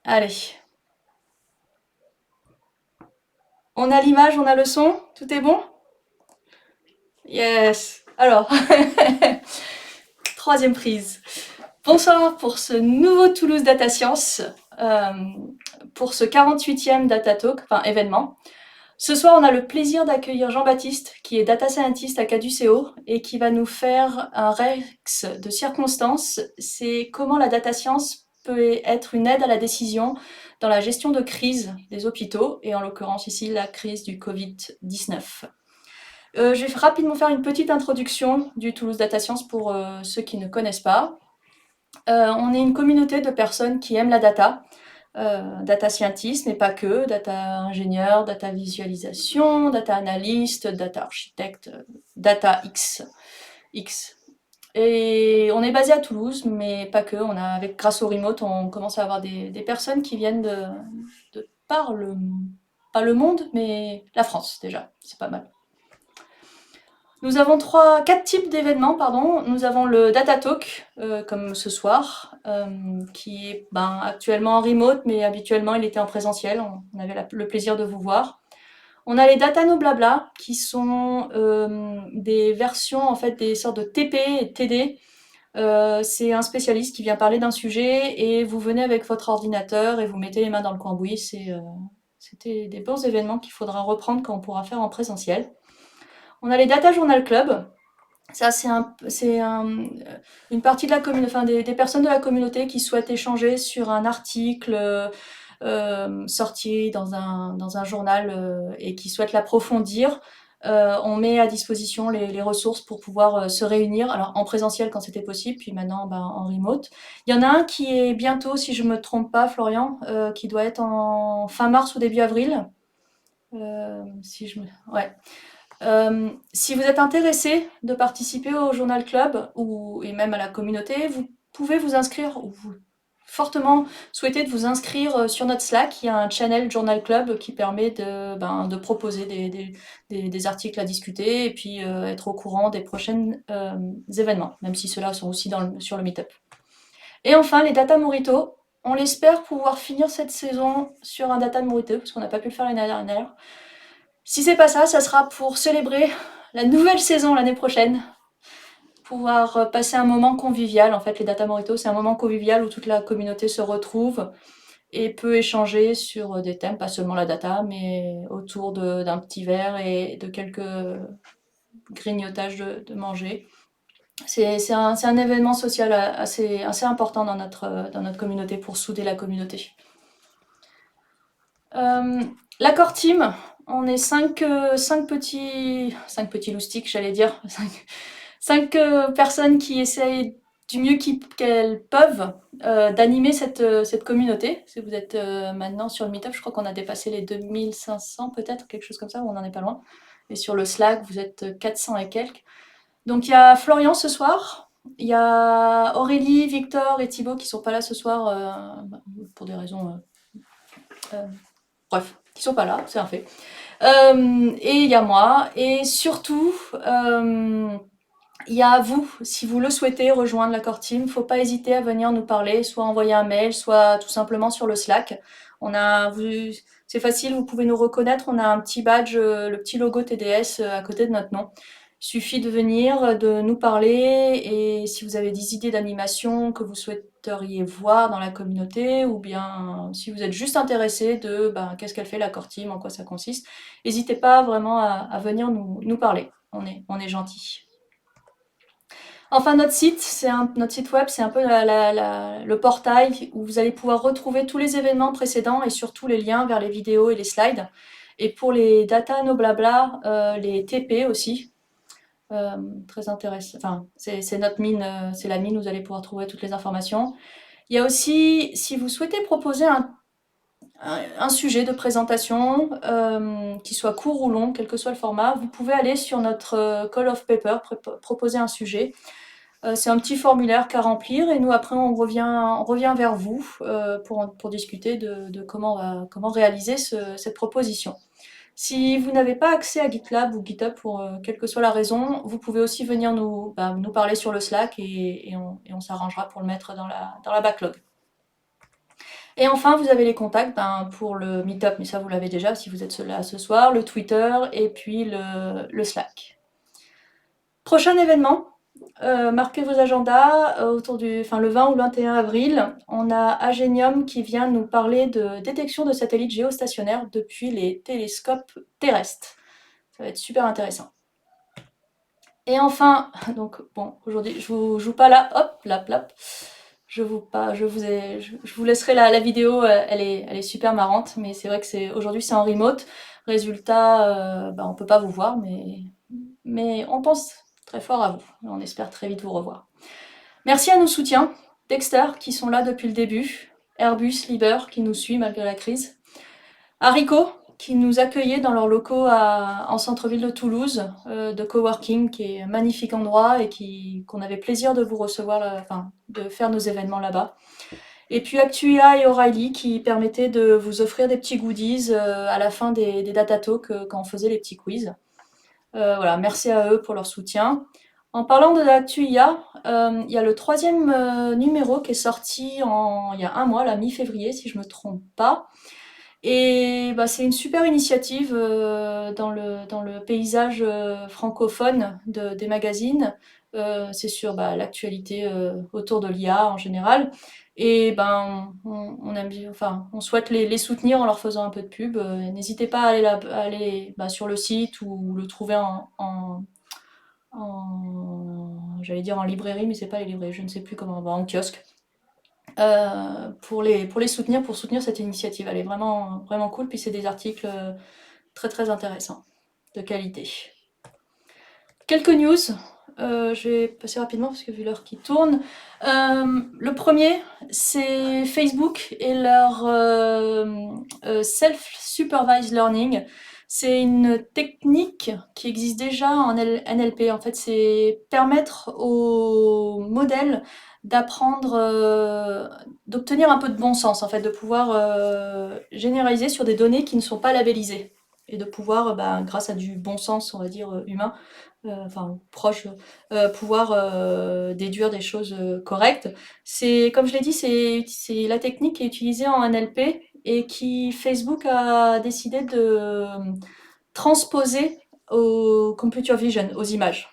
Allez, on a l'image, on a le son, tout est bon? Yes. Alors, troisième prise. Bonsoir pour ce nouveau Toulouse Data Science, euh, pour ce 48e Data Talk, enfin événement. Ce soir, on a le plaisir d'accueillir Jean-Baptiste, qui est data scientist à Caduceo et qui va nous faire un rex de circonstances. C'est comment la data science peut être une aide à la décision dans la gestion de crise des hôpitaux, et en l'occurrence ici la crise du Covid-19. Je vais rapidement faire une petite introduction du Toulouse Data Science pour ceux qui ne connaissent pas. On est une communauté de personnes qui aiment la data, data scientist, mais pas que, data ingénieur, data visualisation, data analyst, data architecte, data X. Et on est basé à Toulouse, mais pas que. Grâce au remote, on commence à avoir des personnes qui viennent de par pas le monde, mais la France déjà. C'est pas mal. Nous avons quatre types d'événements, pardon. Nous avons le Data Talk, comme ce soir, qui est actuellement en remote, mais habituellement il était en présentiel. On avait le plaisir de vous voir. On a les Data No Blabla, qui sont des versions, en fait, des sortes de TP et TD. C'est un spécialiste qui vient parler d'un sujet et vous venez avec votre ordinateur et vous mettez les mains dans le cambouis. C'était des bons événements qu'il faudra reprendre quand on pourra faire en présentiel. On a les Data Journal Club. Ça, une partie de la communauté, enfin des personnes de la communauté qui souhaitent échanger sur un article sorti dans un journal et qui souhaitent l'approfondir. On met à disposition les ressources pour pouvoir se réunir, alors en présentiel quand c'était possible, puis maintenant en remote. Il y en a un qui est bientôt, si je me trompe pas, Florian, qui doit être en fin mars ou début avril. Si je me... Ouais. Si vous êtes intéressé de participer au Journal Club et même à la communauté, vous pouvez vous inscrire, ou vous fortement souhaitez de vous inscrire sur notre Slack. Il y a un channel Journal Club qui permet de proposer des articles à discuter et puis être au courant des prochains événements, même si ceux-là sont aussi sur le Meetup. Et enfin, les Data Morito. On l'espère pouvoir finir cette saison sur un Data Morito, parce qu'on n'a pas pu le faire l'année dernière. Si c'est pas ça, ça sera pour célébrer la nouvelle saison l'année prochaine. Pouvoir passer un moment convivial. En fait, les Data Morito, c'est un moment convivial où toute la communauté se retrouve et peut échanger sur des thèmes, pas seulement la data, mais autour d'un petit verre et de quelques grignotages de manger. C'est un événement social assez important dans notre communauté pour souder la communauté. La core team, on est cinq petits loustiques, j'allais dire, cinq personnes qui essayent du mieux qu'elles peuvent d'animer cette communauté. Si vous êtes maintenant sur le Meetup, je crois qu'on a dépassé les 2500 peut-être, quelque chose comme ça, ou on n'en est pas loin. Et sur le Slack, vous êtes 400 et quelques. Donc il y a Florian ce soir, il y a Aurélie, Victor et Thibaut qui sont pas là ce soir pour des raisons... bref, qui sont pas là, c'est un fait. Et il y a moi, et surtout, il y a vous, si vous le souhaitez rejoindre la core team, faut pas hésiter à venir nous parler, soit envoyer un mail, soit tout simplement sur le Slack. C'est facile, vous pouvez nous reconnaître, on a un petit badge, le petit logo TDS à côté de notre nom. Il suffit de venir, de nous parler, et si vous avez des idées d'animation que vous souhaiteriez voir dans la communauté, ou bien si vous êtes juste intéressé de qu'est-ce qu'elle fait la core team, en quoi ça consiste, n'hésitez pas vraiment à venir nous parler. On est gentils. Enfin, notre site web, c'est un peu le portail où vous allez pouvoir retrouver tous les événements précédents et surtout les liens vers les vidéos et les slides. Et pour les data, no blabla, les TP aussi. Très intéressant. Enfin, c'est notre mine, c'est la mine où vous allez pouvoir trouver toutes les informations. Il y a aussi, si vous souhaitez proposer un sujet de présentation, qui soit court ou long, quel que soit le format, vous pouvez aller sur notre call of paper, proposer un sujet. C'est un petit formulaire qu'à remplir et nous après on revient vers vous pour discuter de comment réaliser cette proposition. Si vous n'avez pas accès à GitLab ou GitHub pour quelle que soit la raison, vous pouvez aussi venir nous parler sur le Slack et on s'arrangera pour le mettre dans la backlog. Et enfin, vous avez les contacts pour le meet-up, mais ça vous l'avez déjà si vous êtes là ce soir, le Twitter et puis le Slack. Prochain événement, marquez vos agendas le 20 ou le 21 avril, on a Agenium qui vient nous parler de détection de satellites géostationnaires depuis les télescopes terrestres. Ça va être super intéressant. Et enfin, donc bon, aujourd'hui je vous joue pas là, hop, lap lap. Je vous laisserai la vidéo, elle est super marrante, mais c'est vrai que aujourd'hui c'est en remote. Résultat, on peut pas vous voir, mais on pense très fort à vous. On espère très vite vous revoir. Merci à nos soutiens, Dexter qui sont là depuis le début, Airbus, Liber qui nous suit malgré la crise, Haricot qui nous accueillait dans leurs locaux en centre-ville de Toulouse, de coworking, qui est un magnifique endroit et qu'on avait plaisir de vous recevoir, de faire nos événements là-bas. Et puis Actua et O'Reilly qui permettaient de vous offrir des petits goodies à la fin des data talks quand on faisait les petits quiz. Voilà, merci à eux pour leur soutien. En parlant de Actua, il y a le 3e numéro qui est sorti il y a un mois, la mi-février si je me trompe pas. Et c'est une super initiative dans le paysage francophone des magazines. C'est sur l'actualité autour de l'IA en général. Et on aime bien, on souhaite les soutenir en leur faisant un peu de pub. N'hésitez pas à aller sur le site ou le trouver j'allais dire en librairie, mais c'est pas les librairies, je ne sais plus comment, en kiosque. Pour les soutenir, pour soutenir cette initiative. Elle est vraiment, vraiment cool, puis c'est des articles très très intéressants, de qualité. Quelques news, je vais passer rapidement parce que vu l'heure qui tourne. Le premier, c'est Facebook et leur Self-Supervised Learning. C'est une technique qui existe déjà en NLP. En fait, c'est permettre aux modèles d'apprendre, d'obtenir un peu de bon sens, en fait, de pouvoir généraliser sur des données qui ne sont pas labellisées et de pouvoir, grâce à du bon sens, on va dire, humain, proche, pouvoir déduire des choses correctes. Comme je l'ai dit, c'est la technique qui est utilisée en NLP et qui Facebook a décidé de transposer au computer vision, aux images.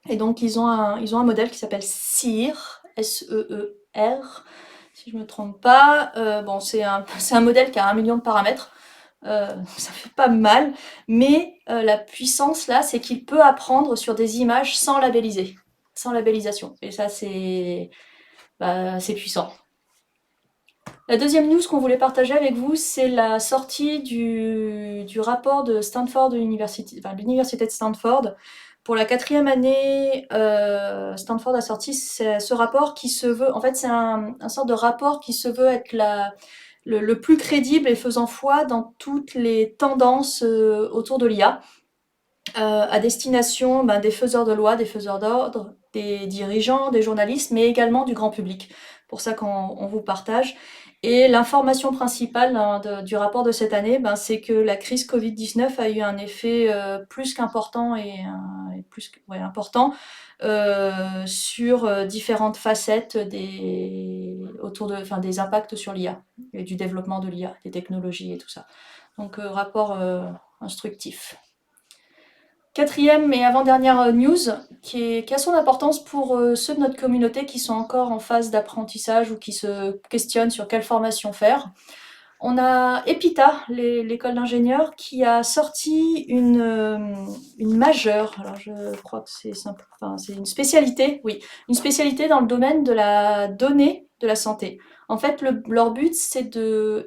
Et donc ils ont un modèle qui s'appelle SEER, S-E-E-R, si je me trompe pas. C'est un modèle qui a 1 million de paramètres. Ça fait pas mal, mais la puissance là, c'est qu'il peut apprendre sur des images sans labelliser, sans labellisation. Et ça, c'est puissant. La deuxième news qu'on voulait partager avec vous, c'est la sortie du rapport de Stanford University, l'université de Stanford. Pour la 4e année, Stanford a sorti ce rapport qui se veut, en fait, c'est un sorte de rapport qui se veut être le plus crédible et faisant foi dans toutes les tendances autour de l'IA, à destination des faiseurs de loi, des faiseurs d'ordre, des dirigeants, des journalistes, mais également du grand public. Pour ça qu'on vous partage. Et l'information principale du rapport de cette année, c'est que la crise Covid-19 a eu un effet plus qu'important important sur différentes facettes autour des impacts sur l'IA et du développement de l'IA, des technologies et tout ça. Donc rapport instructif. 4e et avant-dernière news qui a son importance pour ceux de notre communauté qui sont encore en phase d'apprentissage ou qui se questionnent sur quelle formation faire. On a EPITA, l'école d'ingénieurs, qui a sorti une majeure, alors je crois que c'est simple, c'est une spécialité, oui, une spécialité dans le domaine de la donnée de la santé. En fait, leur but,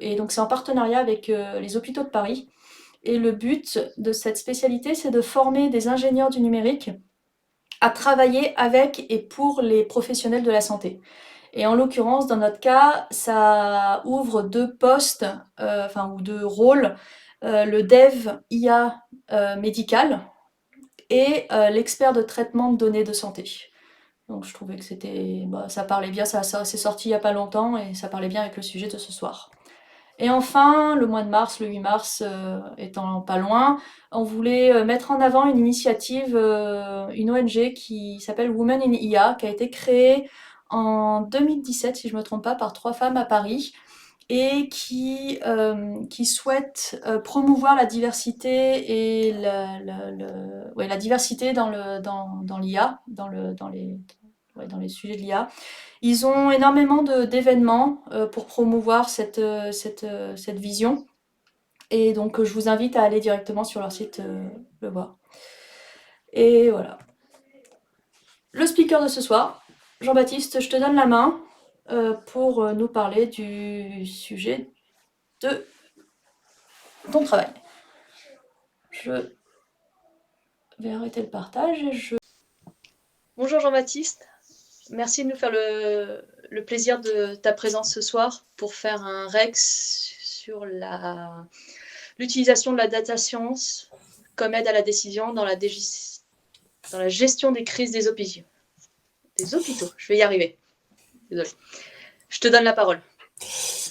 et donc c'est en partenariat avec les hôpitaux de Paris, et le but de cette spécialité, c'est de former des ingénieurs du numérique à travailler avec et pour les professionnels de la santé. Et en l'occurrence, dans notre cas, ça ouvre 2 postes, ou 2 rôles, le dev IA médical et l'expert de traitement de données de santé. Donc je trouvais que ça parlait bien, ça s'est sorti il n'y a pas longtemps et ça parlait bien avec le sujet de ce soir. Et enfin, le mois de mars, le 8 mars étant pas loin, on voulait mettre en avant une initiative, une ONG qui s'appelle Women in IA, qui a été créée en 2017, si je ne me trompe pas, par 3 femmes à Paris, et qui souhaite promouvoir la diversité et la diversité dans l'IA, dans les sujets de l'IA. Ils ont énormément d'événements pour promouvoir cette vision. Et donc, je vous invite à aller directement sur leur site le voir. Et voilà. Le speaker de ce soir, Jean-Baptiste, je te donne la main pour nous parler du sujet de ton travail. Je vais arrêter le partage et je... Bonjour Jean-Baptiste, merci de nous faire le plaisir de ta présence ce soir pour faire un Rex sur l'utilisation de la data science comme aide à la décision dans la gestion des crises des hôpitaux. Je vais y arriver. Désolée. Je te donne la parole.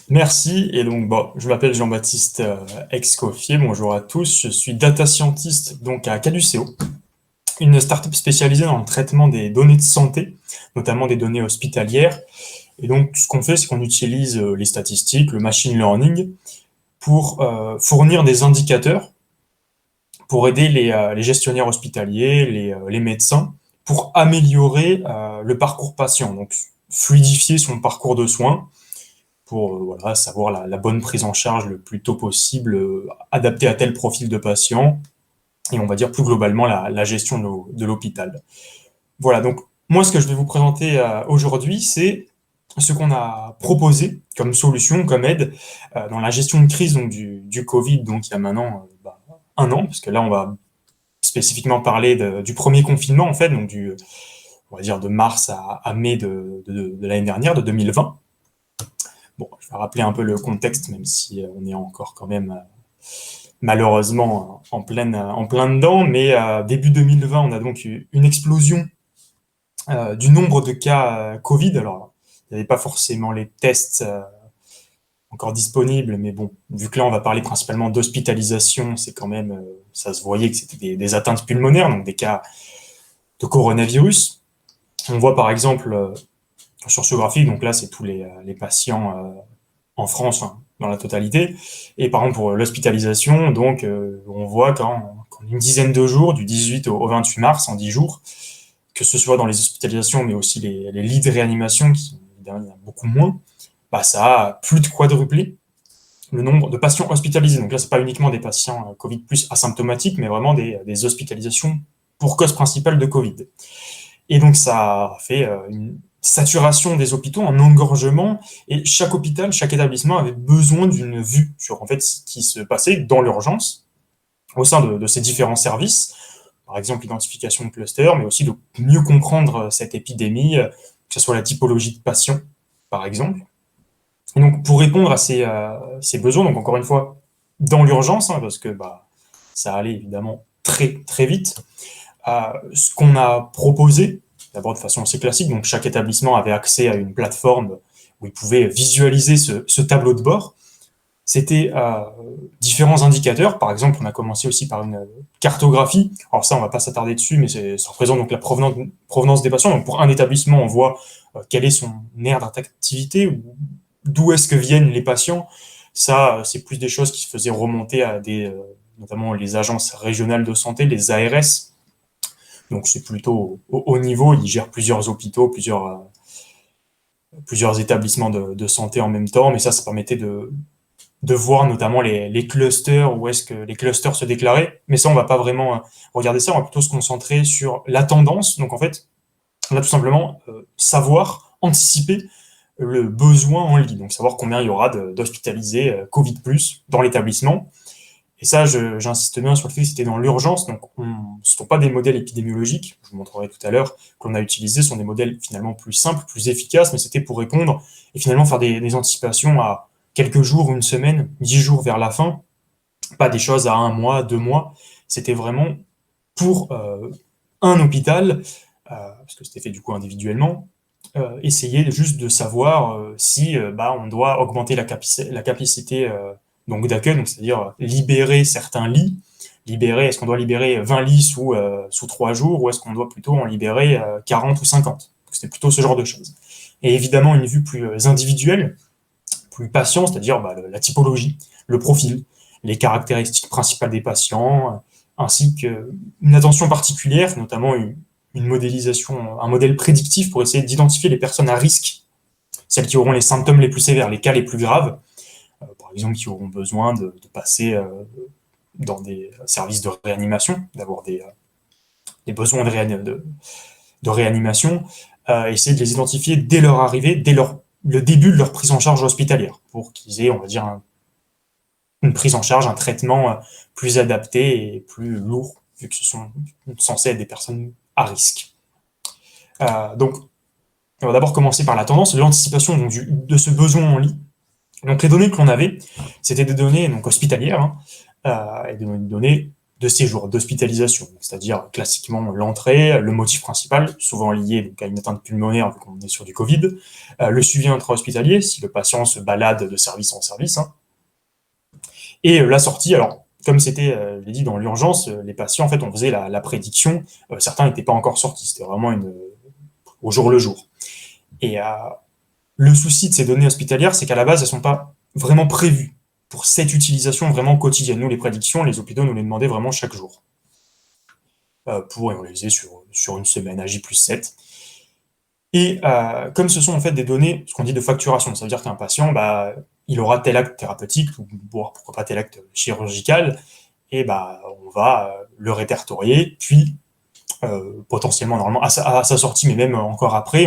Merci, et donc je m'appelle Jean-Baptiste Excoffier, bonjour à tous, je suis data scientist donc à Caduceo, une startup spécialisée dans le traitement des données de santé, notamment des données hospitalières. Et donc ce qu'on fait, c'est qu'on utilise les statistiques, le machine learning, pour fournir des indicateurs, pour aider les gestionnaires hospitaliers, les médecins, pour améliorer le parcours patient, donc fluidifier son parcours de soins, pour savoir la bonne prise en charge le plus tôt possible, adaptée à tel profil de patient, et on va dire plus globalement la gestion de l'hôpital. Voilà, donc moi ce que je vais vous présenter aujourd'hui, c'est ce qu'on a proposé comme solution, comme aide dans la gestion de crise donc, du Covid, donc il y a maintenant un an, parce que là on va spécifiquement parler du premier confinement en fait, donc on va dire de mars à mai de l'année dernière, de 2020. Bon, je vais rappeler un peu le contexte, même si on est encore quand même malheureusement en plein dedans, mais début 2020, on a donc eu une explosion du nombre de cas Covid. Alors, il n'y avait pas forcément les tests encore disponibles, mais bon, vu que là, on va parler principalement d'hospitalisation, c'est quand même, ça se voyait que c'était des atteintes pulmonaires, donc des cas de coronavirus. On voit par exemple sur ce graphique, donc là, c'est tous les patients en France, hein, dans la totalité. Et par exemple, pour l'hospitalisation, donc, on voit qu'en une dizaine de jours, du 18 au 28 mars, en 10 jours, que ce soit dans les hospitalisations, mais aussi les lits de réanimation, qui sont évidemment, il y en a beaucoup moins, ça a plus de quadruplé le nombre de patients hospitalisés. Donc là, c'est pas uniquement des patients Covid plus asymptomatiques, mais vraiment des hospitalisations pour cause principale de Covid. Et donc, ça a fait une saturation des hôpitaux, un engorgement, et chaque hôpital, chaque établissement avait besoin d'une vue sur en fait ce qui se passait dans l'urgence au sein de ces différents services, par exemple l'identification de clusters, mais aussi de mieux comprendre cette épidémie, que ce soit la typologie de patients, par exemple. Et donc pour répondre à ces besoins, donc encore une fois, dans l'urgence, hein, parce que ça allait évidemment très très vite, ce qu'on a proposé, d'abord de façon assez classique, donc chaque établissement avait accès à une plateforme où il pouvait visualiser ce tableau de bord. C'était différents indicateurs. Par exemple, on a commencé aussi par une cartographie. Alors ça, on va pas s'attarder dessus, mais ça représente donc la provenance des patients. Donc pour un établissement, on voit quel est son aire d'attractivité, d'où est-ce que viennent les patients. Ça, c'est plus des choses qui se faisaient remonter à notamment les agences régionales de santé, les ARS. Donc c'est plutôt au haut niveau, ils gèrent plusieurs hôpitaux, plusieurs établissements de santé en même temps, mais ça permettait de voir notamment les clusters, où est-ce que les clusters se déclaraient. Mais ça, on va pas vraiment regarder ça, on va plutôt se concentrer sur la tendance. Donc en fait, on va tout simplement savoir, anticiper le besoin en lit, donc savoir combien il y aura d'hospitalisés Covid+, dans l'établissement. Et ça, j'insiste bien sur le fait que c'était dans l'urgence, donc ce ne sont pas des modèles épidémiologiques, je vous montrerai tout à l'heure, qu'on a utilisés, ce sont des modèles finalement plus simples, plus efficaces, mais c'était pour répondre et finalement faire des anticipations à quelques jours, une semaine, 10 jours vers la fin, pas des choses à 1 mois, 2 mois, c'était vraiment pour un hôpital, parce que c'était fait du coup individuellement, essayer juste de savoir si on doit augmenter la capacité donc d'accueil, donc c'est-à-dire libérer certains lits, est-ce qu'on doit libérer 20 lits sous 3 jours, ou est-ce qu'on doit plutôt en libérer 40 ou 50. C'était plutôt ce genre de choses. Et évidemment, une vue plus individuelle, plus patient, c'est-à-dire la typologie, le profil, les caractéristiques principales des patients, ainsi qu'une attention particulière, notamment une modélisation, un modèle prédictif pour essayer d'identifier les personnes à risque, celles qui auront les symptômes les plus sévères, les cas les plus graves, par exemple qui auront besoin de passer dans des services de réanimation, d'avoir des besoins de réanimation, essayer de les identifier dès leur arrivée, dès le début de leur prise en charge hospitalière, pour qu'ils aient, on va dire, une prise en charge, un traitement plus adapté et plus lourd, vu que ce sont censés être des personnes à risque. Donc, on va d'abord commencer par la tendance de l'anticipation de ce besoin en lit. Donc, les données que l'on avait, c'était des données donc, hospitalières, et des données de séjour, d'hospitalisation, c'est-à-dire classiquement l'entrée, le motif principal, souvent lié donc, à une atteinte pulmonaire, vu qu'on est sur du Covid, le suivi intra-hospitalier, si le patient se balade de service en service, et la sortie. Alors, comme c'était, je l'ai dit, dans l'urgence, les patients, en fait, on faisait la prédiction, certains n'étaient pas encore sortis, c'était vraiment au jour le jour. Et le souci de ces données hospitalières, c'est qu'à la base, elles ne sont pas vraiment prévues pour cette utilisation vraiment quotidienne. Nous, les prédictions, les hôpitaux nous les demandaient vraiment chaque jour. Et on les faisait sur une semaine, à J+7. Et comme ce sont en fait des données, ce qu'on dit de facturation, ça veut dire qu'un patient, il aura tel acte thérapeutique, ou pourquoi pas tel acte chirurgical, et on va le répertorier, puis potentiellement, normalement, à sa sortie, mais même encore après,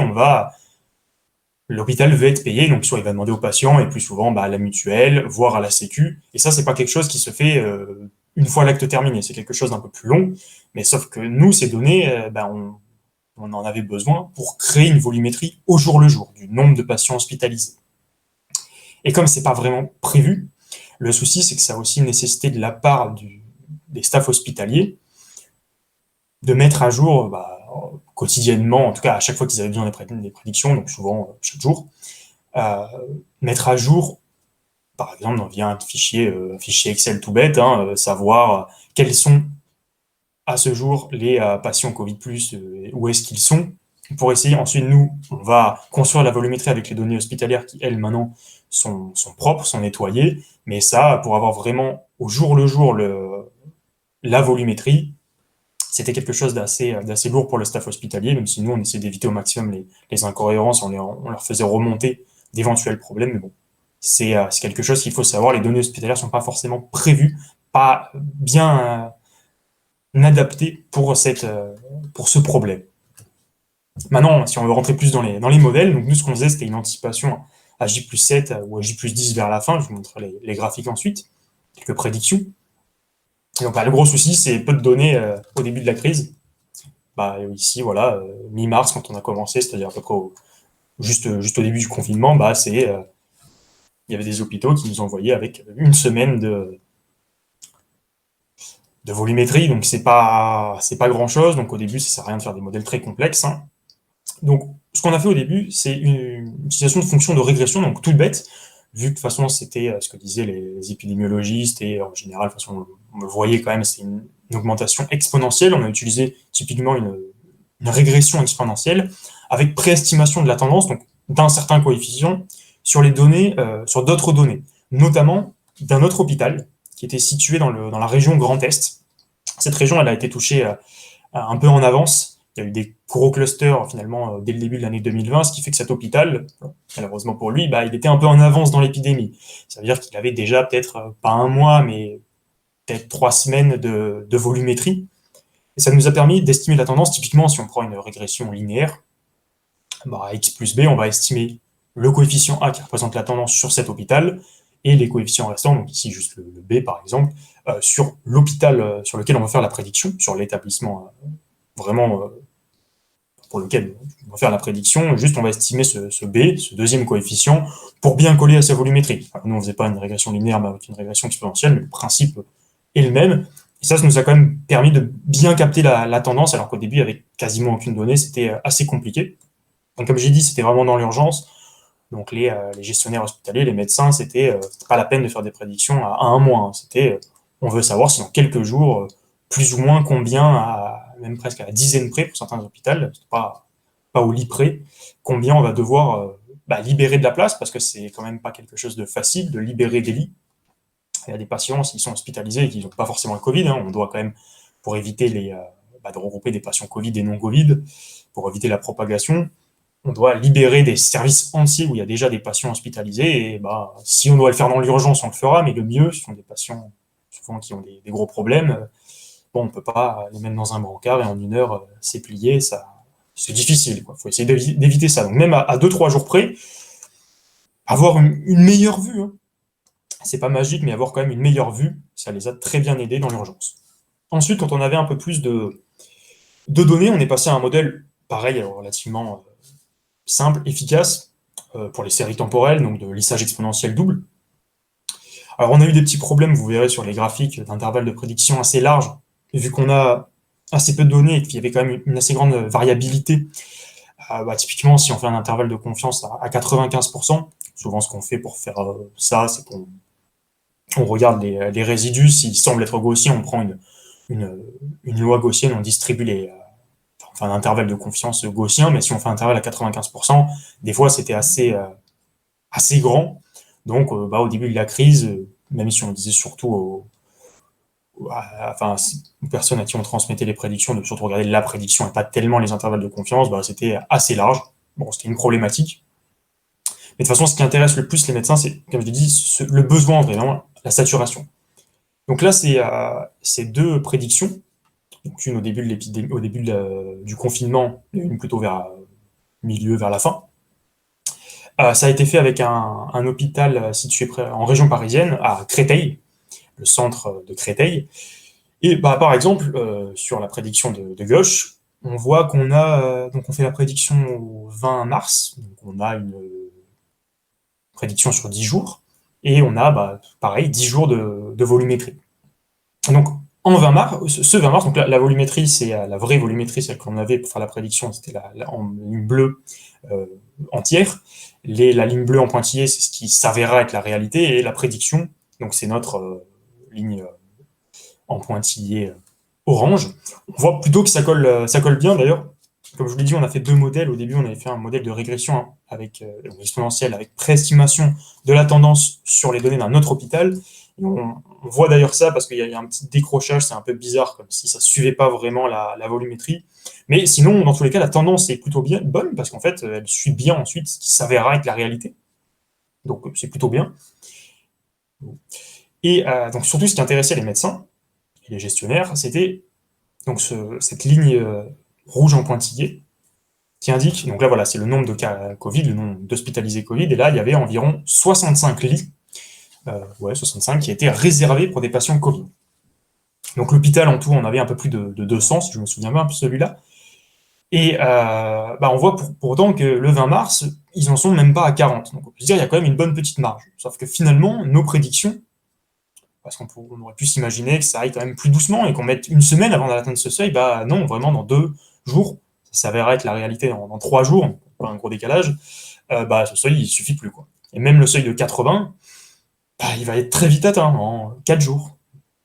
l'hôpital veut être payé, donc soit il va demander au patient, et plus souvent à la mutuelle, voire à la Sécu. Et ça, c'est pas quelque chose qui se fait une fois l'acte terminé, c'est quelque chose d'un peu plus long. Mais sauf que nous, ces données, on en avait besoin pour créer une volumétrie au jour le jour du nombre de patients hospitalisés. Et comme c'est pas vraiment prévu, le souci, c'est que ça a aussi une nécessité de la part des staffs hospitaliers de mettre à jour quotidiennement, en tout cas à chaque fois qu'ils avaient besoin des prédictions, donc souvent chaque jour, mettre à jour, par exemple, via un fichier Excel tout bête, savoir quels sont à ce jour les patients Covid+, où est-ce qu'ils sont, pour essayer ensuite, nous, on va construire la volumétrie avec les données hospitalières qui, elles, maintenant, sont propres, sont nettoyées, mais ça, pour avoir vraiment au jour le jour la volumétrie, c'était quelque chose d'assez lourd pour le staff hospitalier, même si nous, on essayait d'éviter au maximum les incohérences, on leur faisait remonter d'éventuels problèmes, mais bon, c'est quelque chose qu'il faut savoir, les données hospitalières ne sont pas forcément prévues, pas bien adaptées pour ce problème. Maintenant, si on veut rentrer plus dans les modèles, donc nous, ce qu'on faisait, c'était une anticipation à J+7 ou à J+10 vers la fin, je vous montrerai les graphiques ensuite, quelques prédictions. Et donc le gros souci, c'est peu de données au début de la crise. Ici, voilà, mi-mars, quand on a commencé, c'est-à-dire à peu près juste au début du confinement, il y avait des hôpitaux qui nous envoyaient avec une semaine de volumétrie, donc c'est pas grand-chose. Donc au début, ça sert à rien de faire des modèles très complexes. Donc ce qu'on a fait au début, c'est une utilisation de fonctions de régression, donc toute bête, vu que de toute façon c'était ce que disaient les épidémiologistes, et en général, de toute façon, on le voyait quand même, c'est une augmentation exponentielle. On a utilisé typiquement une régression exponentielle avec préestimation de la tendance, donc d'un certain coefficient, sur les données, sur d'autres données, notamment d'un autre hôpital qui était situé dans la région Grand Est. Cette région, elle a été touchée un peu en avance. Il y a eu des gros clusters finalement dès le début de l'année 2020, ce qui fait que cet hôpital, malheureusement pour lui, il était un peu en avance dans l'épidémie. Ça veut dire qu'il avait déjà peut-être pas un mois, mais peut-être 3 semaines de volumétrie. Et ça nous a permis d'estimer la tendance. Typiquement, si on prend une régression linéaire, X plus B, on va estimer le coefficient A qui représente la tendance sur cet hôpital et les coefficients restants, donc ici juste le B par exemple, sur l'hôpital sur lequel on va faire la prédiction, sur l'établissement vraiment pour lequel on va faire la prédiction. Juste on va estimer ce B, ce deuxième coefficient, pour bien coller à sa volumétrie. Alors, nous on ne faisait pas une régression linéaire, mais avec une régression exponentielle, mais le principe est le même. Et ça nous a quand même permis de bien capter la tendance, alors qu'au début, avec quasiment aucune donnée, c'était assez compliqué. Donc, comme j'ai dit, c'était vraiment dans l'urgence. Donc, les gestionnaires hospitaliers, les médecins, c'était pas la peine de faire des prédictions à un mois. C'était, on veut savoir si dans quelques jours, plus ou moins combien, même presque à la dizaine près pour certains hôpitaux, pas au lit près, combien on va devoir libérer de la place, parce que c'est quand même pas quelque chose de facile de libérer des lits. Il y a des patients, s'ils sont hospitalisés et qu'ils n'ont pas forcément le Covid, hein, on doit quand même, pour éviter de regrouper des patients Covid et non Covid, pour éviter la propagation, on doit libérer des services entiers où il y a déjà des patients hospitalisés. Et si on doit le faire dans l'urgence, on le fera, mais le mieux, ce sont des patients souvent qui ont des gros problèmes. Bon, on peut pas les mettre dans un brancard et en 1 heure, c'est plié, c'est difficile, quoi. Faut essayer d'éviter ça. Donc même à 2-3 jours près, avoir une meilleure vue, hein. C'est pas magique, mais avoir quand même une meilleure vue, ça les a très bien aidés dans l'urgence. Ensuite, quand on avait un peu plus de données, on est passé à un modèle, pareil, relativement simple, efficace, pour les séries temporelles, donc de lissage exponentiel double. Alors, on a eu des petits problèmes, vous verrez sur les graphiques, d'intervalles de prédiction assez larges, vu qu'on a assez peu de données et qu'il y avait quand même une assez grande variabilité. Typiquement, si on fait un intervalle de confiance à 95%, souvent ce qu'on fait pour faire ça, c'est qu'on regarde les résidus, s'ils semblent être gaussiens, on prend une loi gaussienne, on distribue un intervalle de confiance gaussien, mais si on fait un intervalle à 95%, des fois c'était assez grand. Donc, au début de la crise, même si on disait surtout aux personnes à qui on transmettait les prédictions, de surtout regarder la prédiction et pas tellement les intervalles de confiance, c'était assez large. Bon, c'était une problématique. Mais de toute façon, ce qui intéresse le plus les médecins, c'est, comme je l'ai dit, le besoin, vraiment, la saturation. Donc là, c'est 2 prédictions. Donc une au début de l'épidémie, au début du confinement, et une plutôt vers milieu, vers la fin. Ça a été fait avec un hôpital situé en région parisienne, à Créteil, le centre de Créteil. Et par exemple, sur la prédiction de gauche, on voit qu'on a, donc on fait la prédiction au 20 mars, donc on a une prédiction sur 10 jours, et on a, pareil, 10 jours de volumétrie. Donc, en 20 mars, ce 20 mars, donc la volumétrie, c'est la vraie volumétrie, celle qu'on avait pour faire la prédiction, c'était en ligne bleue entière. La ligne bleue en pointillé, c'est ce qui s'avéra être la réalité, et la prédiction, donc c'est notre ligne en pointillé orange. On voit plutôt que ça colle bien, d'ailleurs. Comme je vous l'ai dit, on a fait 2 modèles. Au début, on avait fait un modèle de régression avec exponentielle, avec préestimation de la tendance sur les données d'un autre hôpital. Et on voit d'ailleurs ça parce qu'il y a un petit décrochage, c'est un peu bizarre, comme si ça ne suivait pas vraiment la volumétrie. Mais sinon, dans tous les cas, la tendance est plutôt bien bonne parce qu'en fait, elle suit bien ensuite ce qui s'avérera être la réalité. Donc, c'est plutôt bien. Et donc, surtout, ce qui intéressait les médecins et les gestionnaires, c'était donc cette ligne rouge en pointillé qui indique, donc là voilà, c'est le nombre de cas Covid, le nombre d'hospitalisés Covid, et là il y avait environ 65 lits, 65 qui étaient réservés pour des patients Covid. Donc l'hôpital en tout, on avait un peu plus de 200, si je me souviens bien, celui-là. Et on voit pour autant que le 20 mars, ils en sont même pas à 40. Donc on peut se dire, il y a quand même une bonne petite marge. Sauf que finalement, nos prédictions, parce qu'on aurait pu s'imaginer que ça aille quand même plus doucement et qu'on mette 1 semaine avant d'atteindre ce seuil, non, vraiment dans 2 jours, ça s'avère être la réalité dans 3 jours, pas un gros décalage, ce seuil, il suffit plus, quoi. Et même le seuil de 80, il va être très vite atteint en 4 jours.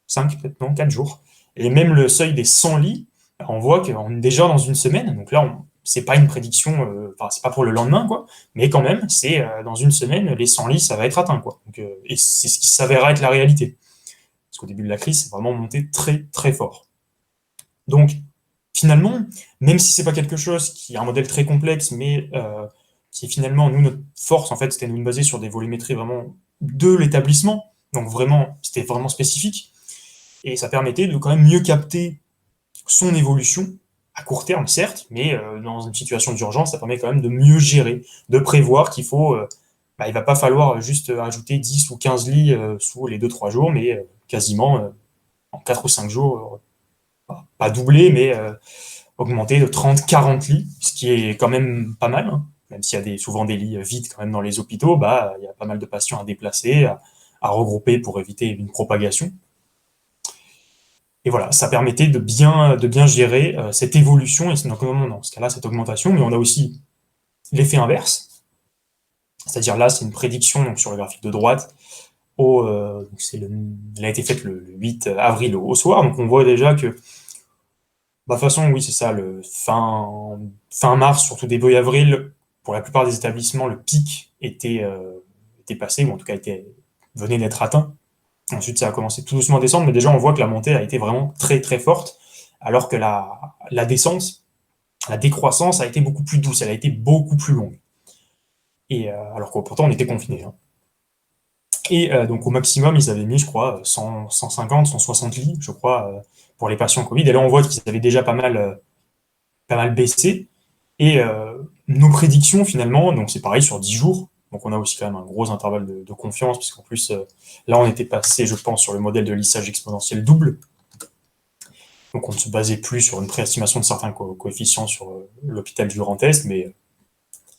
5 peut-être, non, 4 jours. Et même le seuil des 100 lits, on voit qu'on est déjà dans 1 semaine, donc là, c'est pas une prédiction, c'est pas pour le lendemain, quoi, mais quand même, c'est dans 1 semaine, les 100 lits, ça va être atteint, quoi. Donc, et c'est ce qui s'avérera être la réalité. Parce qu'au début de la crise, c'est vraiment monté très, très fort. Donc, finalement, même si c'est pas quelque chose qui est un modèle très complexe, mais qui est finalement, nous, notre force, en fait, c'était de nous baser sur des volumétries vraiment de l'établissement. Donc, vraiment, c'était vraiment spécifique. Et ça permettait de quand même mieux capter son évolution, à court terme, certes, mais dans une situation d'urgence, ça permet quand même de mieux gérer, de prévoir qu'il faut... il va pas falloir juste ajouter 10 ou 15 lits sous les 2-3 jours, mais quasiment en 4 ou 5 jours, pas doubler, mais augmenter de 30-40 lits, ce qui est quand même pas mal, hein. Même s'il y a souvent des lits vides quand même dans les hôpitaux, il y a pas mal de patients à déplacer, à regrouper pour éviter une propagation. Et voilà, ça permettait de bien gérer cette évolution, et donc dans ce cas-là, cette augmentation, mais on a aussi l'effet inverse, c'est-à-dire là, c'est une prédiction donc, sur le graphique de droite, elle a été faite le 8 avril au soir, donc on voit déjà que, de toute façon, oui, c'est ça, le fin mars, surtout début avril, pour la plupart des établissements, le pic était passé, ou en tout cas venait d'être atteint. Ensuite, ça a commencé tout doucement à descendre, mais déjà, on voit que la montée a été vraiment très, très forte, alors que la descente, la décroissance a été beaucoup plus douce, elle a été beaucoup plus longue. Et alors que pourtant, on était confinés. Hein. Et donc, au maximum, ils avaient mis, je crois, 100, 150, 160 lits, je crois, pour les patients Covid. Et là, on voit qu'ils avaient déjà pas mal baissé. Et nos prédictions, finalement, donc c'est pareil sur 10 jours. Donc, on a aussi quand même un gros intervalle de confiance, puisqu'en plus, là, on était passé, je pense, sur le modèle de lissage exponentiel double. Donc, on ne se basait plus sur une préestimation de certains coefficients sur l'hôpital du Grand Est, mais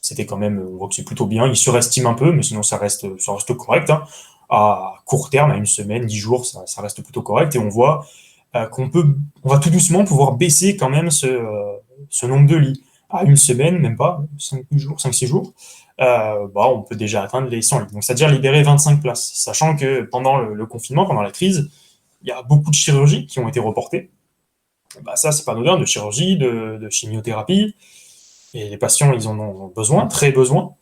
c'était quand même, on voit que c'est plutôt bien. Il surestime un peu, mais sinon, ça reste correct. Hein. À court terme, à une semaine, 10 jours, ça reste plutôt correct. Et on voit on va tout doucement pouvoir baisser quand même ce nombre de lits. À une semaine, même pas, 5-6 jours, on peut déjà atteindre les 100 lits. Donc, c'est-à-dire libérer 25 places. Sachant que pendant le confinement, pendant la crise, il y a beaucoup de chirurgies qui ont été reportées. Ça, c'est pas anodin, de chirurgie, de chimiothérapie. Et les patients, ils en ont besoin, très besoin.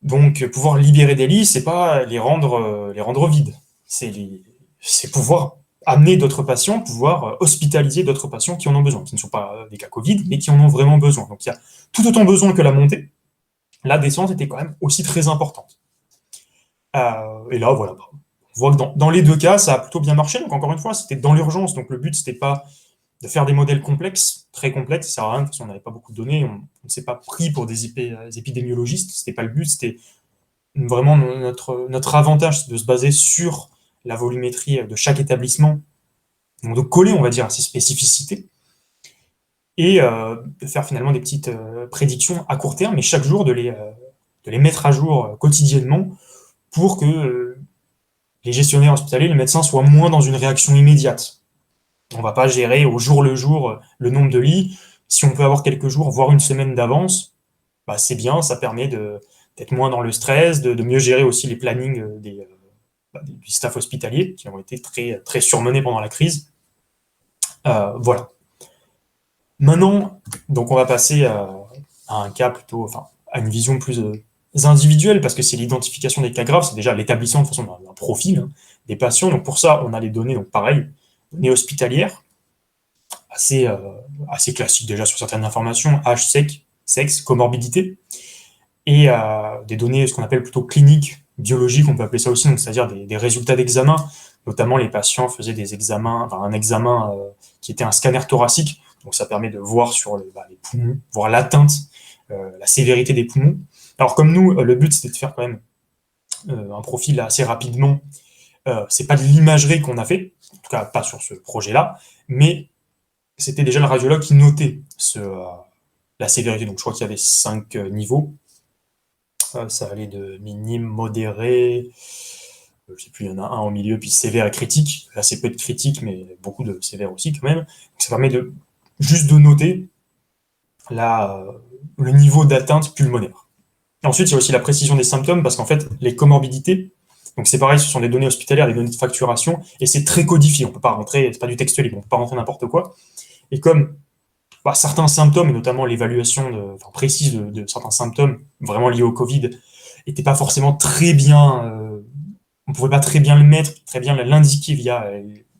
Donc, pouvoir libérer des lits, c'est pas les rendre vides. C'est pouvoir amener d'autres patients, pouvoir hospitaliser d'autres patients qui en ont besoin, qui ne sont pas des cas Covid, mais qui en ont vraiment besoin. Donc, il y a tout autant besoin que la montée. La descente était quand même aussi très importante. Et là, voilà. On voit que dans les deux cas, ça a plutôt bien marché. Donc, encore une fois, c'était dans l'urgence. Donc, le but, c'était pas de faire des modèles complexes, très complexes, ça sert à rien, parce qu'on n'avait pas beaucoup de données, on ne s'est pas pris pour des épidémiologistes, c'était pas le but, c'était vraiment notre avantage, c'est de se baser sur la volumétrie de chaque établissement, donc de coller, on va dire, à ses spécificités, et de faire finalement des petites prédictions à court terme, mais chaque jour de les mettre à jour quotidiennement pour que les gestionnaires hospitaliers, les médecins soient moins dans une réaction immédiate. On ne va pas gérer au jour le jour le nombre de lits. Si on peut avoir quelques jours, voire une semaine d'avance, c'est bien, ça permet d'être moins dans le stress, de mieux gérer aussi les plannings du staff hospitalier, qui ont été très, très surmenés pendant la crise. Voilà. Maintenant, donc on va passer à un cas plutôt, enfin, à une vision plus individuelle, parce que c'est l'identification des cas graves, c'est déjà l'établissement de façon d'un profil hein, des patients. Donc pour ça, on a les données, donc pareil, données hospitalières, assez classiques déjà sur certaines informations, âge, sexe, comorbidité, et des données, ce qu'on appelle plutôt cliniques, biologiques, on peut appeler ça aussi, donc c'est-à-dire des résultats d'examen. Notamment, les patients faisaient des examens, un examen qui était un scanner thoracique, donc ça permet de voir sur les poumons, voir l'atteinte, la sévérité des poumons. Alors comme nous, le but c'était de faire quand même un profil assez rapidement. C'est pas de l'imagerie qu'on a fait, en tout cas pas sur ce projet-là, mais c'était déjà le radiologue qui notait la sévérité. Donc je crois qu'il y avait 5 niveaux. Ça allait de minime, modéré, je sais plus, il y en a un au milieu, puis sévère et critique. Là, c'est peu de critique, mais beaucoup de sévère aussi quand même. Donc, ça permet juste de noter le niveau d'atteinte pulmonaire. Et ensuite, il y a aussi la précision des symptômes, parce qu'en fait, les comorbidités, donc c'est pareil, ce sont des données hospitalières, des données de facturation, et c'est très codifié. On peut pas rentrer, c'est pas du texte libre, on peut pas rentrer n'importe quoi. Et comme certains symptômes, et notamment l'évaluation précise de certains symptômes vraiment liés au Covid, n'était pas forcément très bien, on ne pouvait pas très bien le mettre, très bien l'indiquer via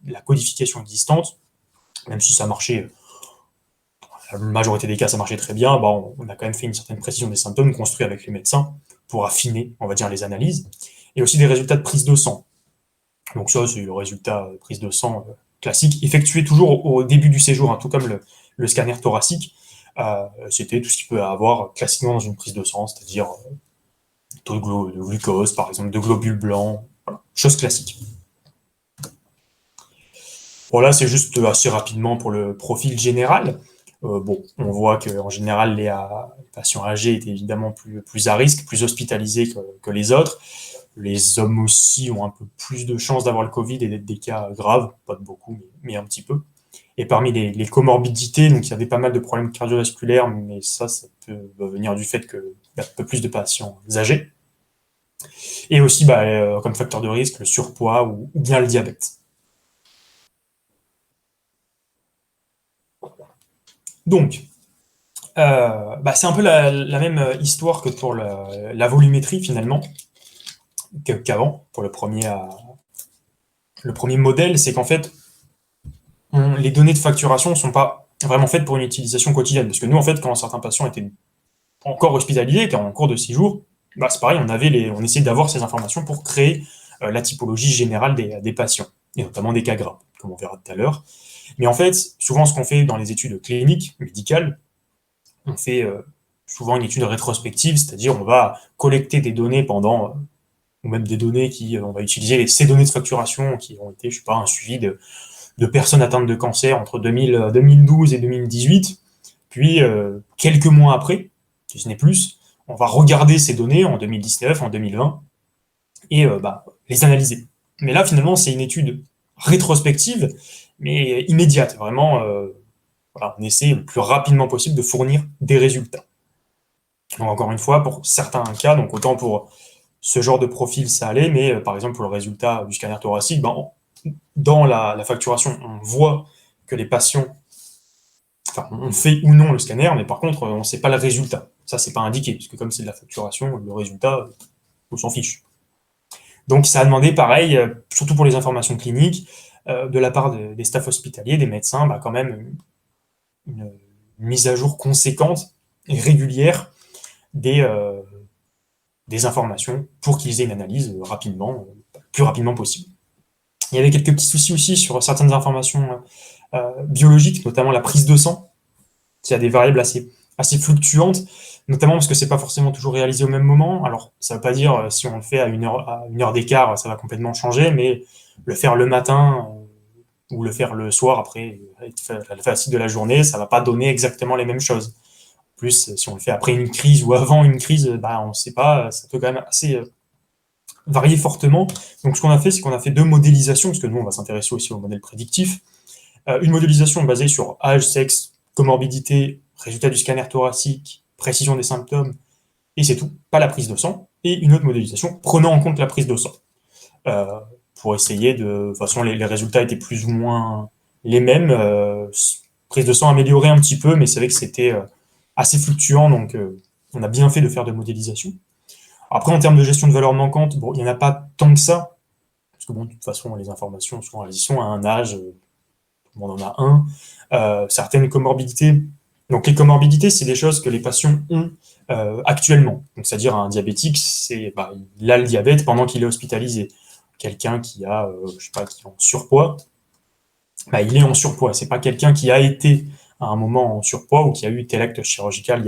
la codification existante, même si ça marchait, la majorité des cas ça marchait très bien, on a quand même fait une certaine précision des symptômes construits avec les médecins pour affiner, on va dire, les analyses, et aussi des résultats de prise de sang. Donc ça, c'est le résultat de prise de sang classique, effectué toujours au début du séjour, hein, tout comme le scanner thoracique. C'était tout ce qu'il peut avoir classiquement dans une prise de sang, c'est-à-dire taux de glucose, par exemple, de globules blancs, voilà, chose classique. Voilà, c'est juste assez rapidement pour le profil général. On voit qu'en général, les patients âgés étaient évidemment plus à risque, plus hospitalisés que les autres. Les hommes aussi ont un peu plus de chances d'avoir le Covid et d'être des cas graves, pas de beaucoup, mais un petit peu. Et parmi les comorbidités, donc il y avait pas mal de problèmes cardiovasculaires, mais ça peut venir du fait qu'il y a un peu plus de patients âgés. Et aussi, comme facteur de risque, le surpoids ou bien le diabète. Donc, C'est un peu la même histoire que pour la volumétrie finalement, qu'avant, pour le premier modèle, c'est qu'en fait, les données de facturation ne sont pas vraiment faites pour une utilisation quotidienne. Parce que nous, en fait, quand certains patients étaient encore hospitalisés, étaient en cours de séjour, c'est pareil, on essayait d'avoir ces informations pour créer la typologie générale des patients, et notamment des cas graves, comme on verra tout à l'heure. Mais en fait, souvent, ce qu'on fait dans les études cliniques, médicales, on fait souvent une étude rétrospective, c'est-à-dire on va collecter des données pendant, ou même des données on va utiliser ces données de facturation qui ont été, je sais pas, un suivi de personnes atteintes de cancer entre 2012 et 2018. Puis, quelques mois après, si ce n'est plus, on va regarder ces données en 2019, en 2020, et les analyser. Mais là, finalement, c'est une étude rétrospective, mais immédiate. Vraiment, on essaie le plus rapidement possible de fournir des résultats. Donc, encore une fois, pour certains cas, donc autant pour ce genre de profil, ça allait, mais par exemple, pour le résultat du scanner thoracique, dans la facturation, on voit que les patients, on fait ou non le scanner, mais par contre, on ne sait pas le résultat. Ça, c'est pas indiqué, puisque comme c'est de la facturation, le résultat, on s'en fiche. Donc, ça a demandé, pareil, surtout pour les informations cliniques, de la part des staffs hospitaliers, des médecins, quand même une mise à jour conséquente et régulière des informations pour qu'ils aient une analyse rapidement, le plus rapidement possible. Il y avait quelques petits soucis aussi sur certaines informations biologiques, notamment la prise de sang, qui a des variables assez fluctuantes, notamment parce que c'est pas forcément toujours réalisé au même moment. Alors, ça veut pas dire si on le fait à une heure d'écart, ça va complètement changer, mais le faire le matin ou le faire le soir après la facile de la journée, ça va pas donner exactement les mêmes choses. En plus, si on le fait après une crise ou avant une crise, on ne sait pas, ça peut quand même assez varier fortement. Donc, ce qu'on a fait, c'est qu'on a fait 2 modélisations, parce que nous, on va s'intéresser aussi au modèle prédictif. Une modélisation basée sur âge, sexe, comorbidité, résultat du scanner thoracique, précision des symptômes, et c'est tout, pas la prise de sang. Et une autre modélisation prenant en compte la prise de sang. Pour essayer de toute façon, les résultats étaient plus ou moins les mêmes. Prise de sang améliorée un petit peu, mais c'est vrai que c'était assez fluctuant, donc on a bien fait de faire de modélisation. Après, en termes de gestion de valeurs manquantes, il n'y en a pas tant que ça, parce que de toute façon, les informations, souvent, elles y sont à un âge, tout le monde en a un. Certaines comorbidités. Donc, les comorbidités, c'est des choses que les patients ont actuellement. Donc, c'est-à-dire un diabétique, il a le diabète pendant qu'il est hospitalisé. Quelqu'un qui a, qui est en surpoids, il est en surpoids. C'est pas quelqu'un qui a été à un moment en surpoids ou qui a eu tel acte chirurgical il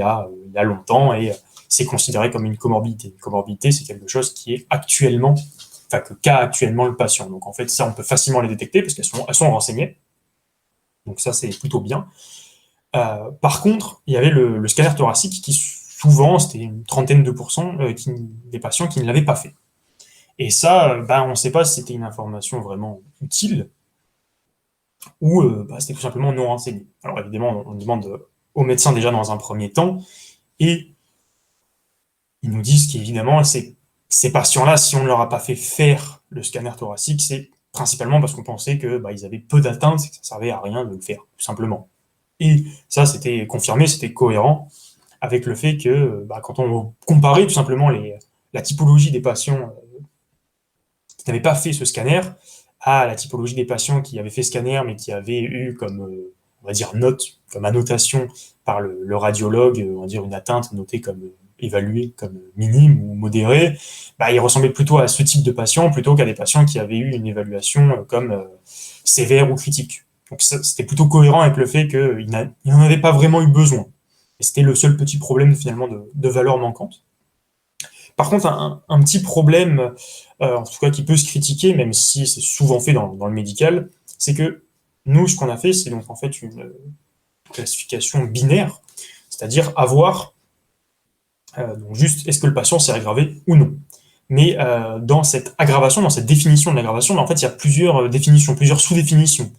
y a longtemps et c'est considéré comme une comorbidité. Une comorbidité, c'est quelque chose qui est actuellement, qu'a actuellement le patient. Donc en fait, ça, on peut facilement les détecter parce elles sont renseignées. Donc ça, c'est plutôt bien. Par contre, il y avait le scanner thoracique qui souvent, c'était une trentaine de pourcents des patients qui ne l'avaient pas fait. Et ça, on ne sait pas si c'était une information vraiment utile ou c'était tout simplement non renseigné. Alors évidemment, on demande aux médecins déjà dans un premier temps, et ils nous disent qu'évidemment, ces patients-là, si on ne leur a pas fait faire le scanner thoracique, c'est principalement parce qu'on pensait qu'ils avaient peu d'atteintes et que ça ne servait à rien de le faire, tout simplement. Et ça, c'était confirmé, c'était cohérent avec le fait que quand on comparait tout simplement la typologie des patients qui n'avaient pas fait ce scanner à la typologie des patients qui avaient fait scanner mais qui avaient eu comme, on va dire, note, comme annotation par le radiologue, on va dire une atteinte notée comme évaluée comme minime ou modérée, il ressemblait plutôt à ce type de patients plutôt qu'à des patients qui avaient eu une évaluation comme sévère ou critique. Donc c'était plutôt cohérent avec le fait qu'il n'en avait pas vraiment eu besoin. Et c'était le seul petit problème finalement de valeur manquante. Par contre, un petit problème, en tout cas qui peut se critiquer, même si c'est souvent fait dans le médical, c'est que nous, ce qu'on a fait, c'est donc en fait une classification binaire, c'est-à-dire avoir donc juste est-ce que le patient s'est aggravé ou non. Mais dans cette aggravation, dans cette définition de l'aggravation, en fait, il y a plusieurs définitions, plusieurs sous-définitions.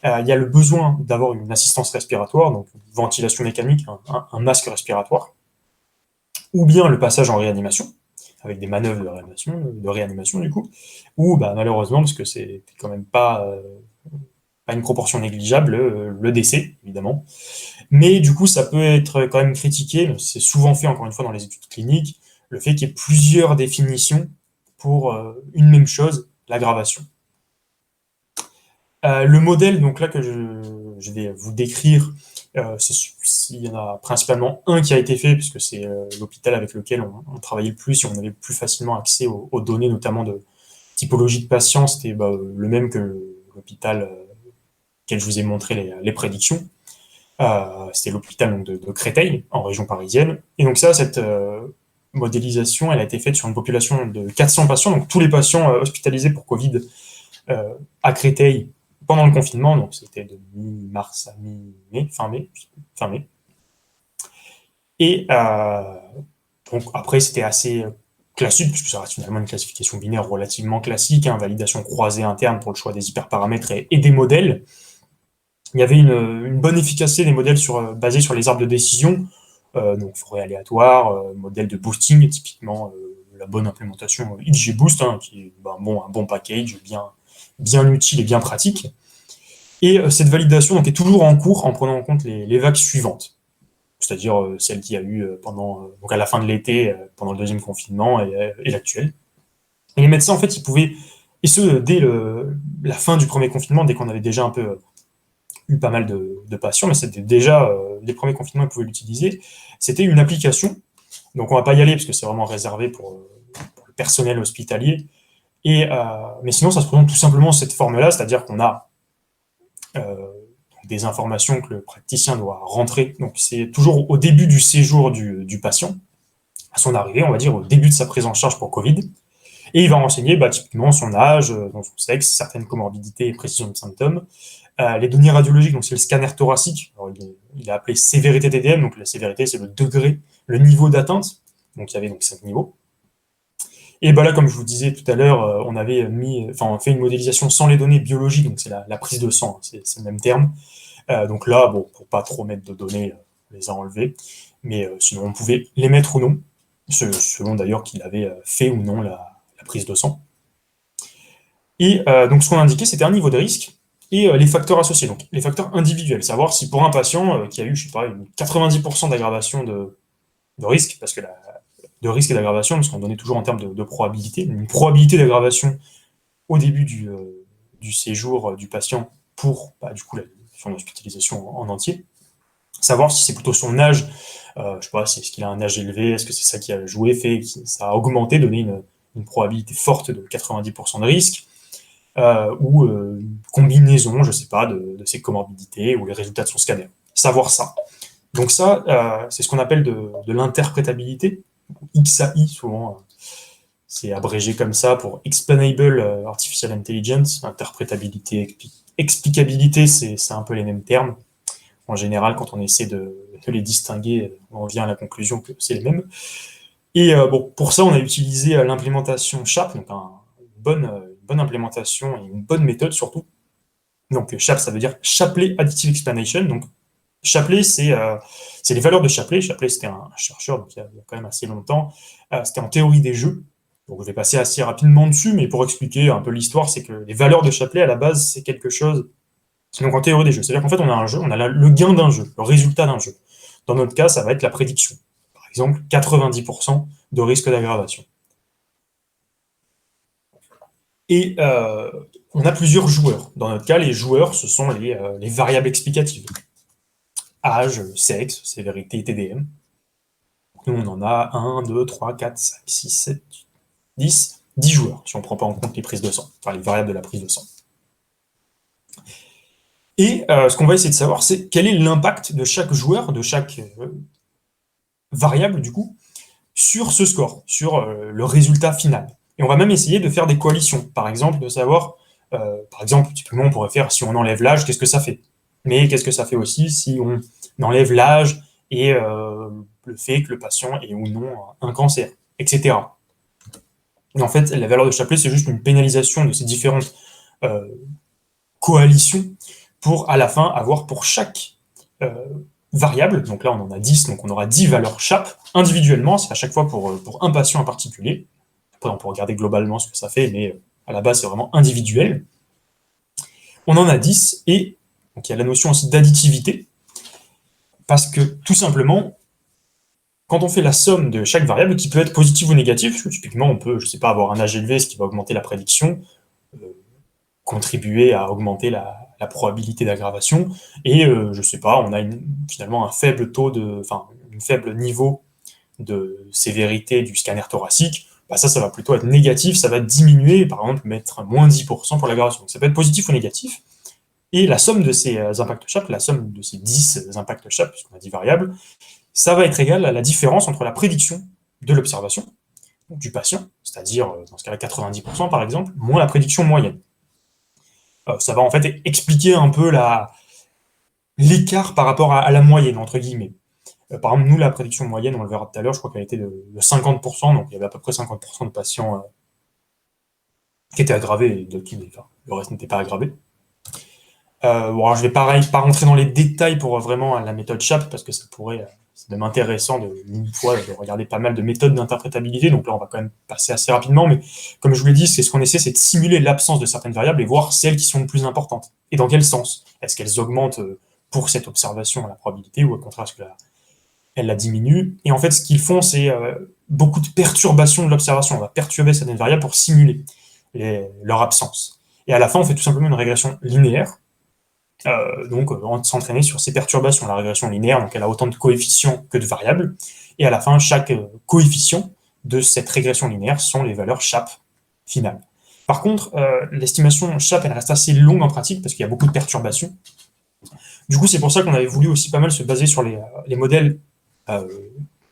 Il y a le besoin d'avoir une assistance respiratoire, donc une ventilation mécanique, un masque respiratoire, ou bien le passage en réanimation, avec des manœuvres de réanimation du coup, ou malheureusement, parce que c'est quand même pas pas une proportion négligeable, le décès, évidemment. Mais du coup, ça peut être quand même critiqué, c'est souvent fait encore une fois dans les études cliniques, le fait qu'il y ait plusieurs définitions pour une même chose, l'aggravation. Le modèle donc là que je vais vous décrire, il y en a principalement un qui a été fait, puisque c'est l'hôpital avec lequel on travaillait le plus, et on avait plus facilement accès aux données, notamment de typologie de patients. C'était le même que l'hôpital auquel je vous ai montré les prédictions. C'était l'hôpital donc, de Créteil, en région parisienne. Et donc ça, cette modélisation, elle a été faite sur une population de 400 patients, donc tous les patients hospitalisés pour Covid à Créteil pendant le confinement, donc c'était de mi-mars à mi-mai, fin mai. Et donc après, c'était assez classique, puisque ça reste finalement une classification binaire relativement classique, validation croisée interne pour le choix des hyperparamètres et des modèles. Il y avait une bonne efficacité des modèles basés sur les arbres de décision, donc forêt aléatoire, modèle de boosting, typiquement la bonne implémentation XGBoost, qui est un bon package, bien utile et bien pratique. Et cette validation donc, est toujours en cours en prenant en compte les vagues suivantes, c'est-à-dire celle qu'il y a eu donc à la fin de l'été, pendant le deuxième confinement et l'actuelle. Et les médecins, en fait, ils pouvaient, et ce, dès la fin du premier confinement, dès qu'on avait déjà un peu eu pas mal de patients, mais c'était déjà, les premiers confinements, ils pouvaient l'utiliser, c'était une application. Donc on va pas y aller, parce que c'est vraiment réservé pour le personnel hospitalier. Mais sinon, ça se présente tout simplement cette forme-là, c'est-à-dire qu'on a des informations que le praticien doit rentrer. Donc c'est toujours au début du séjour du patient, à son arrivée, on va dire au début de sa prise en charge pour Covid. Et il va renseigner typiquement son âge, son sexe, certaines comorbidités et précisions de symptômes. Les données radiologiques, donc c'est le scanner thoracique. Alors, il est appelé sévérité TDM, donc la sévérité c'est le degré, le niveau d'atteinte. Donc il y avait donc 5 niveaux. Et là, comme je vous disais tout à l'heure, on avait fait une modélisation sans les données biologiques, donc c'est la prise de sang, c'est le même terme. Donc là, pour pas trop mettre de données, on les a enlevées, mais sinon on pouvait les mettre ou non, selon d'ailleurs qu'il avait fait ou non la prise de sang. Et donc ce qu'on a indiqué, c'était un niveau de risque et les facteurs associés, donc les facteurs individuels, savoir si pour un patient qui a eu, je sais pas, une 90% d'aggravation de risque, parce que de risque et d'aggravation, parce qu'on donnait toujours en termes de probabilité, une probabilité d'aggravation au début du séjour du patient pour du coup son hospitalisation en entier. Savoir si c'est plutôt son âge, je sais pas, est-ce qu'il a un âge élevé, est-ce que c'est ça qui a joué, ça a augmenté, donné une probabilité forte de 90% de risque, ou une combinaison, je sais pas, de ses comorbidités ou les résultats de son scanner. Savoir ça. Donc ça, c'est ce qu'on appelle de l'interprétabilité, XAI souvent, c'est abrégé comme ça pour Explainable Artificial Intelligence, interprétabilité, explicabilité, c'est un peu les mêmes termes. En général, quand on essaie de les distinguer, on vient à la conclusion que c'est les mêmes. Et pour ça, on a utilisé l'implémentation SHAP, donc une bonne implémentation et une bonne méthode surtout. Donc SHAP, ça veut dire Shapley Additive Explanation. Donc Shapley, c'est les valeurs de Shapley. Shapley, c'était un chercheur donc il y a quand même assez longtemps. C'était en théorie des jeux. Donc je vais passer assez rapidement dessus, mais pour expliquer un peu l'histoire, c'est que les valeurs de Shapley, à la base, c'est quelque chose. Donc en théorie des jeux, c'est-à-dire qu'en fait, on a un jeu, on a le gain d'un jeu, le résultat d'un jeu. Dans notre cas, ça va être la prédiction. Par exemple, 90% de risque d'aggravation. Et on a plusieurs joueurs. Dans notre cas, les joueurs, ce sont les variables explicatives. Âge, sexe, sévérité, TDM. Nous, on en a 1, 2, 3, 4, 5, 6, 7, 10 joueurs, si on ne prend pas en compte les prises de sang, enfin les variables de la prise de sang. Et ce qu'on va essayer de savoir, c'est quel est l'impact de chaque joueur, de chaque variable, du coup, sur ce score, sur le résultat final. Et on va même essayer de faire des coalitions. Par exemple, de savoir, typiquement, on pourrait faire, si on enlève l'âge, qu'est-ce que ça fait? Mais qu'est-ce que ça fait aussi si on enlève l'âge et le fait que le patient ait ou non un cancer, etc. Et en fait, la valeur de Shapley, c'est juste une pénalisation de ces différentes coalitions pour, à la fin, avoir pour chaque variable, donc là on en a 10, donc on aura 10 valeurs SHAP individuellement, c'est à chaque fois pour un patient en particulier. Après on peut regarder globalement ce que ça fait, mais à la base c'est vraiment individuel. on en a 10, et donc il y a la notion aussi d'additivité, parce que tout simplement, quand on fait la somme de chaque variable, qui peut être positive ou négative, parce que typiquement on peut, je sais pas, avoir un âge élevé, ce qui va augmenter la prédiction, euh, contribuer à augmenter la probabilité d'aggravation, et je sais pas, on a finalement un faible taux enfin, un faible niveau de sévérité du scanner thoracique, bah ça va plutôt être négatif, ça va diminuer, par exemple, mettre moins 10% pour l'aggravation. Donc ça peut être positif ou négatif. Et la somme de ces impacts CHAP, la somme de ces 10 impacts CHAP, puisqu'on a 10 variables, ça va être égal à la différence entre la prédiction de l'observation, du patient, c'est-à-dire, dans ce cas-là, 90% par exemple, moins la prédiction moyenne. Ça va en fait expliquer un peu l'écart par rapport à la moyenne, entre guillemets. Par exemple, nous, la prédiction moyenne, on le verra tout à l'heure, je crois qu'elle était de 50%, donc il y avait à peu près 50% de patients qui étaient aggravés, et enfin, le reste n'était pas aggravé. Bon, alors je vais pareil, pas rentrer dans les détails pour vraiment la méthode CHAP, parce que ça pourrait, c'est même intéressant une fois de regarder pas mal de méthodes d'interprétabilité, donc là on va quand même passer assez rapidement, mais comme je vous l'ai dit, c'est ce qu'on essaie, c'est de simuler l'absence de certaines variables et voir celles qui sont les plus importantes. Et dans quel sens? Est-ce qu'elles augmentent pour cette observation la probabilité, ou au contraire, est-ce qu'elle la diminue? Et en fait, ce qu'ils font, c'est beaucoup de perturbations de l'observation. On va perturber certaines variables pour simuler leur absence. Et à la fin, on fait tout simplement une régression linéaire, donc on s'entraîner sur ces perturbations. La régression linéaire, donc elle a autant de coefficients que de variables, et à la fin, chaque coefficient de cette régression linéaire sont les valeurs CHAP finales. Par contre, l'estimation CHAP, elle reste assez longue en pratique, parce qu'il y a beaucoup de perturbations. Du coup, c'est pour ça qu'on avait voulu aussi pas mal se baser sur les modèles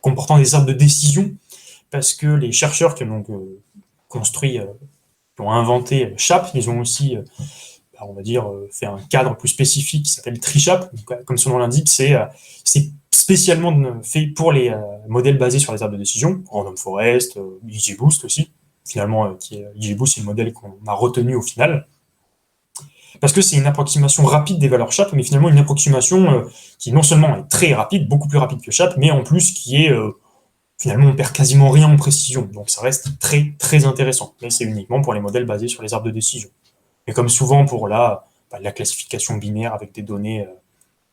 comportant des arbres de décision, parce que les chercheurs qui ont donc construit, qui ont inventé CHAP, ils ont aussi on va dire, fait un cadre plus spécifique qui s'appelle TriChap. Comme son nom l'indique, c'est spécialement fait pour les modèles basés sur les arbres de décision, Random Forest, XGBoost aussi. Finalement, XGBoost, c'est le modèle qu'on a retenu au final. Parce que c'est une approximation rapide des valeurs CHAP, mais finalement une approximation qui non seulement est très rapide, beaucoup plus rapide que CHAP, mais en plus qui est finalement on perd quasiment rien en précision. Donc ça reste très très intéressant. Mais c'est uniquement pour les modèles basés sur les arbres de décision. Et comme souvent pour la classification binaire avec des données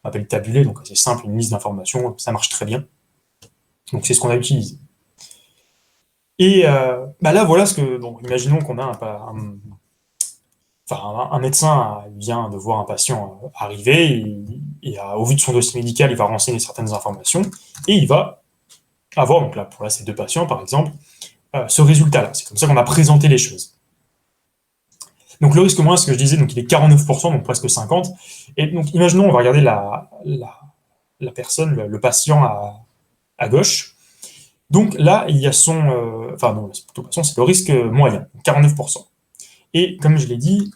on appelle tabulées, donc c'est simple, une liste d'informations, ça marche très bien. Donc c'est ce qu'on a utilisé. Et là, voilà ce que. Donc imaginons qu'on a un médecin vient de voir un patient arriver, et au vu de son dossier médical, il va renseigner certaines informations, et il va avoir, donc là, pour ces deux patients par exemple, ce résultat-là. C'est comme ça qu'on a présenté les choses. Donc le risque moyen, ce que je disais, donc il est 49%, donc presque 50%. Et donc imaginons, on va regarder la personne, le patient à gauche. Donc là, il y a c'est plutôt patient, c'est le risque moyen, 49%. Et comme je l'ai dit,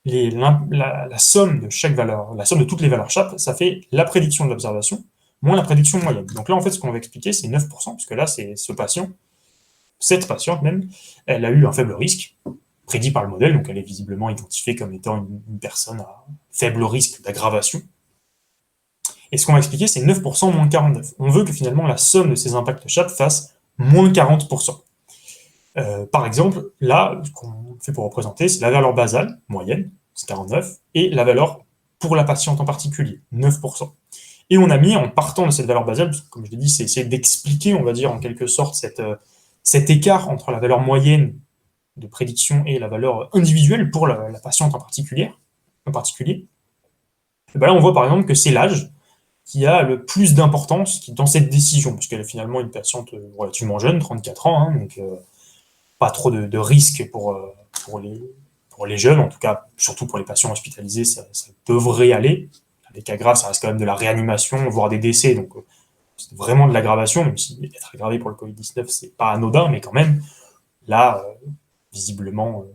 la somme de chaque valeur, la somme de toutes les valeurs CHAP, ça fait la prédiction de l'observation moins la prédiction moyenne. Donc là, en fait, ce qu'on va expliquer, c'est 9%, parce que là, c'est ce patient, cette patiente même, elle a eu un faible risque, prédit par le modèle, donc elle est visiblement identifiée comme étant une personne à faible risque d'aggravation. Et ce qu'on va expliquer, c'est 9% moins 49%. On veut que finalement la somme de ces impacts CHAP fasse moins 40%. Par exemple, là, ce qu'on fait pour représenter, c'est la valeur basale, moyenne, c'est 49, et la valeur pour la patiente en particulier, 9%. Et on a mis, en partant de cette valeur basale, parce que, comme je l'ai dit, c'est essayer d'expliquer, on va dire, en quelque sorte, cet écart entre la valeur moyenne de prédiction et la valeur individuelle pour la patiente en particulier. Et ben là, on voit par exemple que c'est l'âge qui a le plus d'importance dans cette décision, puisqu'elle est finalement une patiente relativement jeune, 34 ans, hein, donc pas trop de risques pour les jeunes, en tout cas, surtout pour les patients hospitalisés, ça devrait aller. Les cas graves, ça reste quand même de la réanimation, voire des décès, donc c'est vraiment de l'aggravation, même si être aggravé pour le Covid-19, c'est pas anodin, mais quand même, là, visiblement,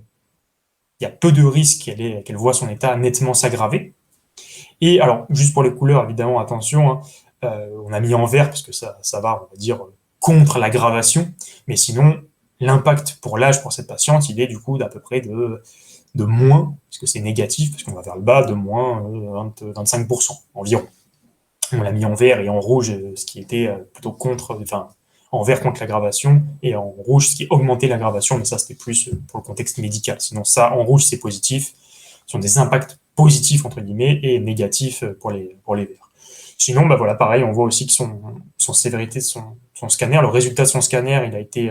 il y a peu de risques qu'elle voit son état nettement s'aggraver. Et alors, juste pour les couleurs, évidemment, attention, hein, on a mis en vert parce que ça va, on va dire, contre l'aggravation, mais sinon, l'impact pour l'âge pour cette patiente, il est du coup d'à peu près de moins, parce que c'est négatif, parce qu'on va vers le bas, de moins 25% environ. On l'a mis en vert et en rouge, ce qui était plutôt en vert contre l'aggravation, et en rouge, ce qui augmentait l'aggravation, mais ça, c'était plus pour le contexte médical. Sinon, ça, en rouge, c'est positif. sont des impacts positifs, entre guillemets, et négatifs pour les verts. Sinon, bah voilà, pareil, on voit aussi que son sévérité, son scanner, le résultat de son scanner, il a été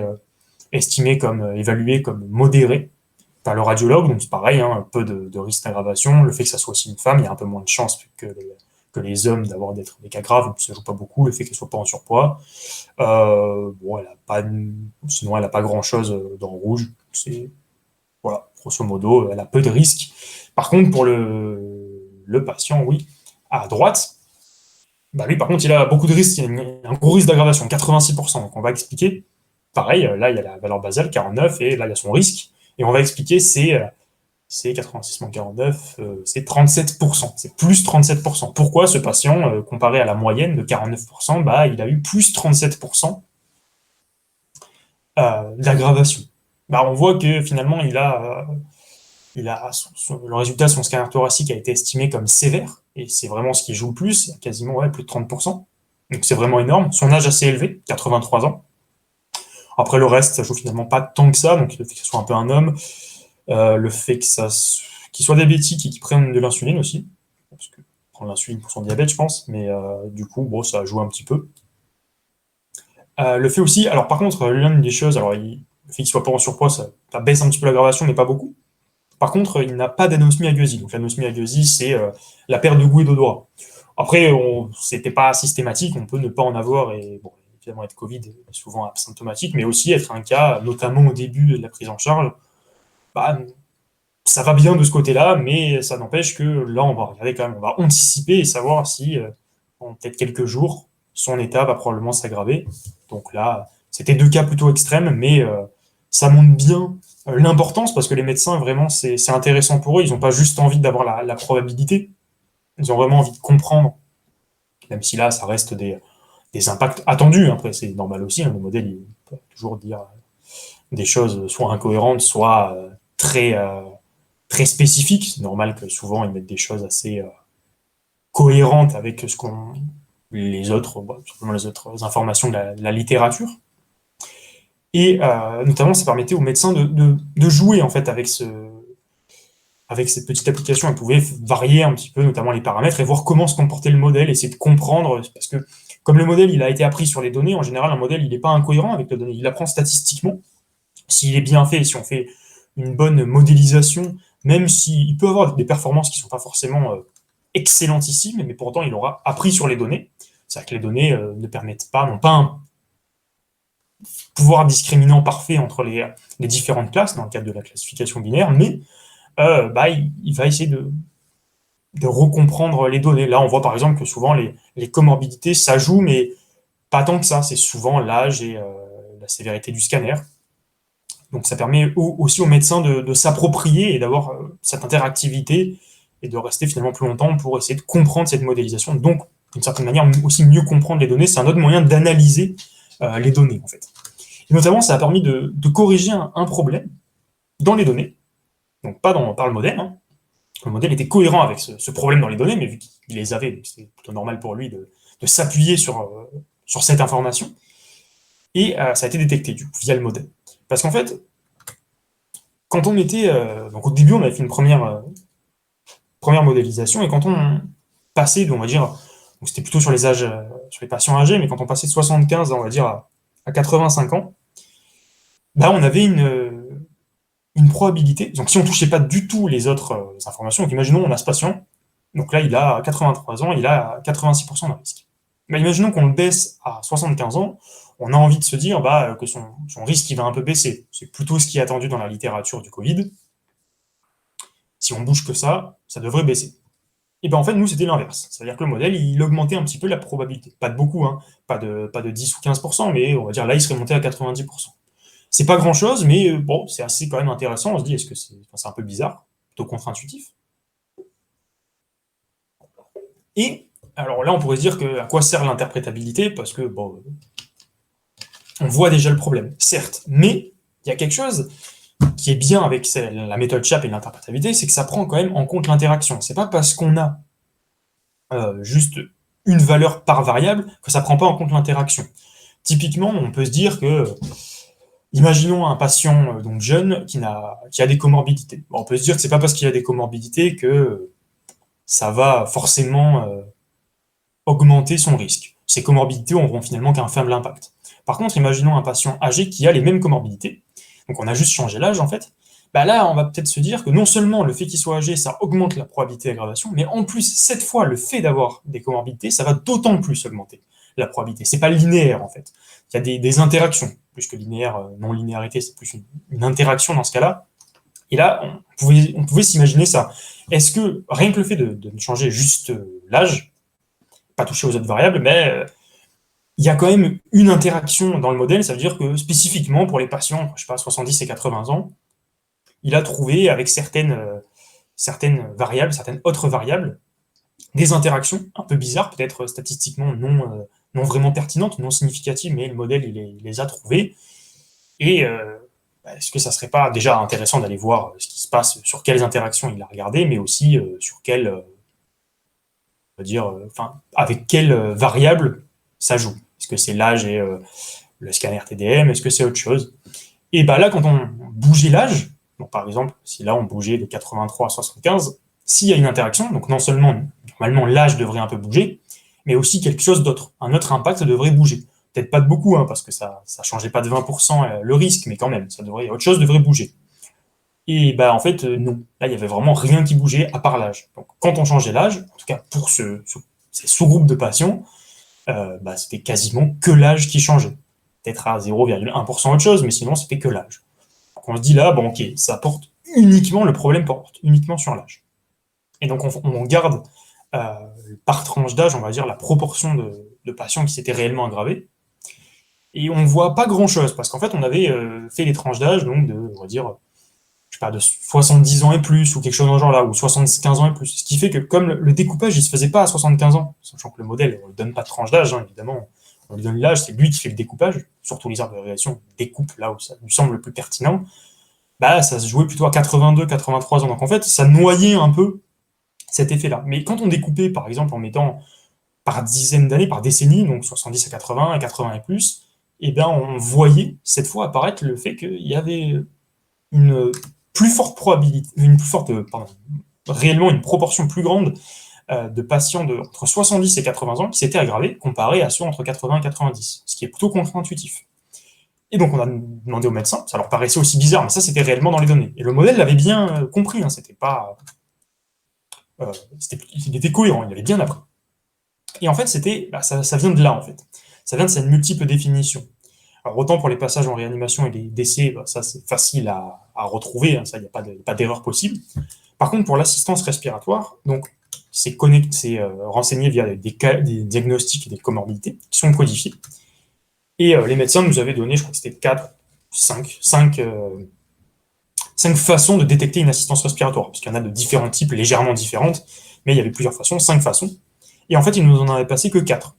estimé évalué comme modéré par le radiologue, donc c'est pareil, hein, un peu de risque d'aggravation. Le fait que ça soit aussi une femme, il y a un peu moins de chances que les hommes d'être des cas graves, ça joue pas beaucoup. Le fait qu'elle soit pas en surpoids, bon, sinon elle a pas grand chose dans le rouge. C'est voilà, grosso modo, elle a peu de risques. Par contre, pour le patient, oui, à droite, bah lui, par contre, il a beaucoup de risques. Il y a un gros risque d'aggravation, 86%. Donc, on va expliquer. Pareil, là, il y a la valeur basale, 49, et là, il y a son risque. Et on va expliquer, c'est 86 moins 49, c'est 37%. C'est plus 37%. Pourquoi ce patient, comparé à la moyenne de 49%, bah, il a eu plus 37% d'aggravation? Bah, on voit que finalement, le résultat de son scanner thoracique a été estimé comme sévère, et c'est vraiment ce qui joue le plus, il y a quasiment plus de 30%. Donc c'est vraiment énorme. Son âge assez élevé, 83 ans. Après le reste, ça joue finalement pas tant que ça, donc le fait que ce soit un peu un homme, le fait qu'il soit diabétique et qu'il prenne de l'insuline aussi, parce que prendre l'insuline pour son diabète, je pense, mais du coup, bon, ça joue un petit peu. Le fait aussi, alors par contre, l'une des choses, alors le fait qu'il soit pas en surpoids, ça baisse un petit peu l'aggravation, mais pas beaucoup. Par contre, il n'a pas d'anosmie agueusie. Donc l'anosmie agueusie, c'est la perte de goût et d'odorat. Après, c'était pas systématique, on peut ne pas en avoir et bon, évidemment être Covid est souvent asymptomatique, mais aussi être un cas, notamment au début de la prise en charge, bah, ça va bien de ce côté-là, mais ça n'empêche que là, on va regarder quand même, on va anticiper et savoir si, en peut-être quelques jours, son état va probablement s'aggraver. Donc là, c'était deux cas plutôt extrêmes, mais ça montre bien l'importance, parce que les médecins, vraiment, c'est intéressant pour eux. Ils n'ont pas juste envie d'avoir la probabilité, ils ont vraiment envie de comprendre, même si là, ça reste des impacts attendus. Après, c'est normal aussi, hein, le modèle, il peut toujours dire des choses soit incohérentes, soit très spécifiques. C'est normal que souvent, ils mettent des choses assez cohérentes avec les autres, bah, simplement les autres informations de la littérature. Et notamment, ça permettait aux médecins de jouer en fait avec cette petite application. Ils pouvaient varier un petit peu, notamment les paramètres, et voir comment se comportait le modèle, essayer de comprendre, parce que comme le modèle il a été appris sur les données, en général, un modèle il n'est pas incohérent avec les données, il apprend statistiquement. S'il est bien fait, si on fait une bonne modélisation, même s'il peut avoir des performances qui ne sont pas forcément excellentissimes, mais pourtant il aura appris sur les données. C'est-à-dire que les données ne permettent pas, n'ont pas un pouvoir discriminant parfait entre les différentes classes dans le cadre de la classification binaire, mais bah, il va essayer de recomprendre les données. Là, on voit par exemple que souvent les comorbidités, ça joue, mais pas tant que ça. C'est souvent l'âge et la sévérité du scanner. Donc ça permet aussi aux médecins de s'approprier et d'avoir cette interactivité et de rester finalement plus longtemps pour essayer de comprendre cette modélisation. Donc, d'une certaine manière, aussi mieux comprendre les données. C'est un autre moyen d'analyser les données, en fait. Et notamment, ça a permis de corriger un problème dans les données. Donc pas par le modèle, hein. Le modèle était cohérent avec ce problème dans les données, mais vu qu'il les avait, c'était plutôt normal pour lui de s'appuyer sur cette information. Et ça a été détecté, du coup, via le modèle. Parce qu'en fait, quand on était... donc au début, on avait fait une première modélisation, et quand on passait, on va dire, donc c'était plutôt sur les âges, sur les patients âgés, mais quand on passait de 75, on va dire, à 85 ans, bah, on avait une probabilité. Donc, si on ne touchait pas du tout les autres informations, donc imaginons on a ce patient, donc là, il a 83 ans, il a 86% de risque. Mais imaginons qu'on le baisse à 75 ans, on a envie de se dire bah, que son risque il va un peu baisser. C'est plutôt ce qui est attendu dans la littérature du Covid. Si on bouge que ça devrait baisser. Et bien en fait, nous, c'était l'inverse. C'est-à-dire que le modèle, il augmentait un petit peu la probabilité. Pas de beaucoup, hein. Pas de 10 ou 15%, mais on va dire là, il serait monté à 90%. C'est pas grand-chose, mais bon, c'est assez quand même intéressant. On se dit, est-ce que c'est un peu bizarre, plutôt contre-intuitif. Et alors là, on pourrait se dire à quoi sert l'interprétabilité, parce que bon, on voit déjà le problème, certes, mais il y a quelque chose qui est bien avec la méthode CHAP et l'interprétabilité, c'est que ça prend quand même en compte l'interaction. C'est pas parce qu'on a juste une valeur par variable que ça prend pas en compte l'interaction. Typiquement, on peut se dire que Imaginons un patient donc jeune qui a des comorbidités. Bon, on peut se dire que c'est pas parce qu'il a des comorbidités que ça va forcément augmenter son risque. Ces comorbidités auront finalement qu'un faible impact. Par contre, imaginons un patient âgé qui a les mêmes comorbidités, donc on a juste changé l'âge en fait, bah là on va peut-être se dire que non seulement le fait qu'il soit âgé, ça augmente la probabilité d'aggravation, mais en plus, cette fois, le fait d'avoir des comorbidités, ça va d'autant plus augmenter la probabilité. C'est pas linéaire en fait. Il y a des interactions, plus que linéaire, non-linéarité, c'est plus une interaction dans ce cas-là. Et là, on pouvait s'imaginer ça. Est-ce que rien que le fait de changer juste l'âge, pas toucher aux autres variables, mais il y a quand même une interaction dans le modèle, ça veut dire que spécifiquement pour les patients, je sais pas, 70 et 80 ans, il a trouvé avec certaines variables, certaines autres variables, des interactions un peu bizarres, peut-être statistiquement non vraiment pertinentes, non significatives, mais le modèle il les a trouvées. Et est-ce que ça serait pas déjà intéressant d'aller voir ce qui se passe, sur quelles interactions il a regardé, mais aussi sur quelles, on va dire, enfin, avec quelles variables ça joue. Est-ce que c'est l'âge et le scanner TDM? Est-ce que c'est autre chose? Et bah là, quand on bougeait l'âge, donc par exemple, si là on bougeait de 83 à 75, s'il y a une interaction, donc non seulement, normalement, l'âge devrait un peu bouger, mais aussi quelque chose d'autre. Un autre impact devrait bouger. Peut-être pas de beaucoup, hein, parce que ça changeait pas de 20% le risque, mais quand même, autre chose devrait bouger. Et bah en fait, non. Là, il y avait vraiment rien qui bougeait à part l'âge. Donc quand on changeait l'âge, en tout cas pour ces sous-groupes de patients, bah, c'était quasiment que l'âge qui changeait. Peut-être à 0,1% autre chose, mais sinon c'était que l'âge. Donc on se dit là, bon ok, ça porte uniquement, le problème porte uniquement sur l'âge. Et donc on garde par tranche d'âge, on va dire, la proportion de patients qui s'étaient réellement aggravés. Et on voit pas grand-chose, parce qu'en fait on avait fait les tranches d'âge, donc on va dire, je sais pas, de 70 ans et plus, ou quelque chose dans le genre là, ou 75 ans et plus. Ce qui fait que comme le découpage, il se faisait pas à 75 ans, sachant que le modèle, on ne donne pas de tranche d'âge, hein, évidemment, on lui donne l'âge, c'est lui qui fait le découpage, surtout les arbres de régression découpe là où ça lui semble le plus pertinent, bah ça se jouait plutôt à 82, 83 ans. Donc en fait, ça noyait un peu cet effet-là. Mais quand on découpait, par exemple, en mettant par dizaines d'années, par décennies, donc 70 à 80, à 80 et plus, eh bien on voyait cette fois apparaître le fait qu'il y avait une plus forte probabilité, réellement une proportion plus grande de patients entre 70 et 80 ans qui s'étaient aggravés comparé à ceux entre 80 et 90, ce qui est plutôt contre-intuitif. Et donc on a demandé aux médecins, ça leur paraissait aussi bizarre, mais ça c'était réellement dans les données. Et le modèle l'avait bien compris, hein, c'était pas, il était cohérent, il avait bien appris. Et en fait, ça vient de là, en fait. Ça vient de cette multiple définition. Alors, autant pour les passages en réanimation et les décès, bah, ça c'est facile à retrouver, hein, ça, il n'y a pas d'erreur possible. Par contre, pour l'assistance respiratoire, donc c'est renseigné via des diagnostics et des comorbidités qui sont codifiés. Et les médecins nous avaient donné, je crois que c'était 5 façons de détecter une assistance respiratoire, parce qu'il y en a de différents types, légèrement différentes, mais il y avait plusieurs façons, 5 façons. Et en fait, ils nous en avaient passé que 4.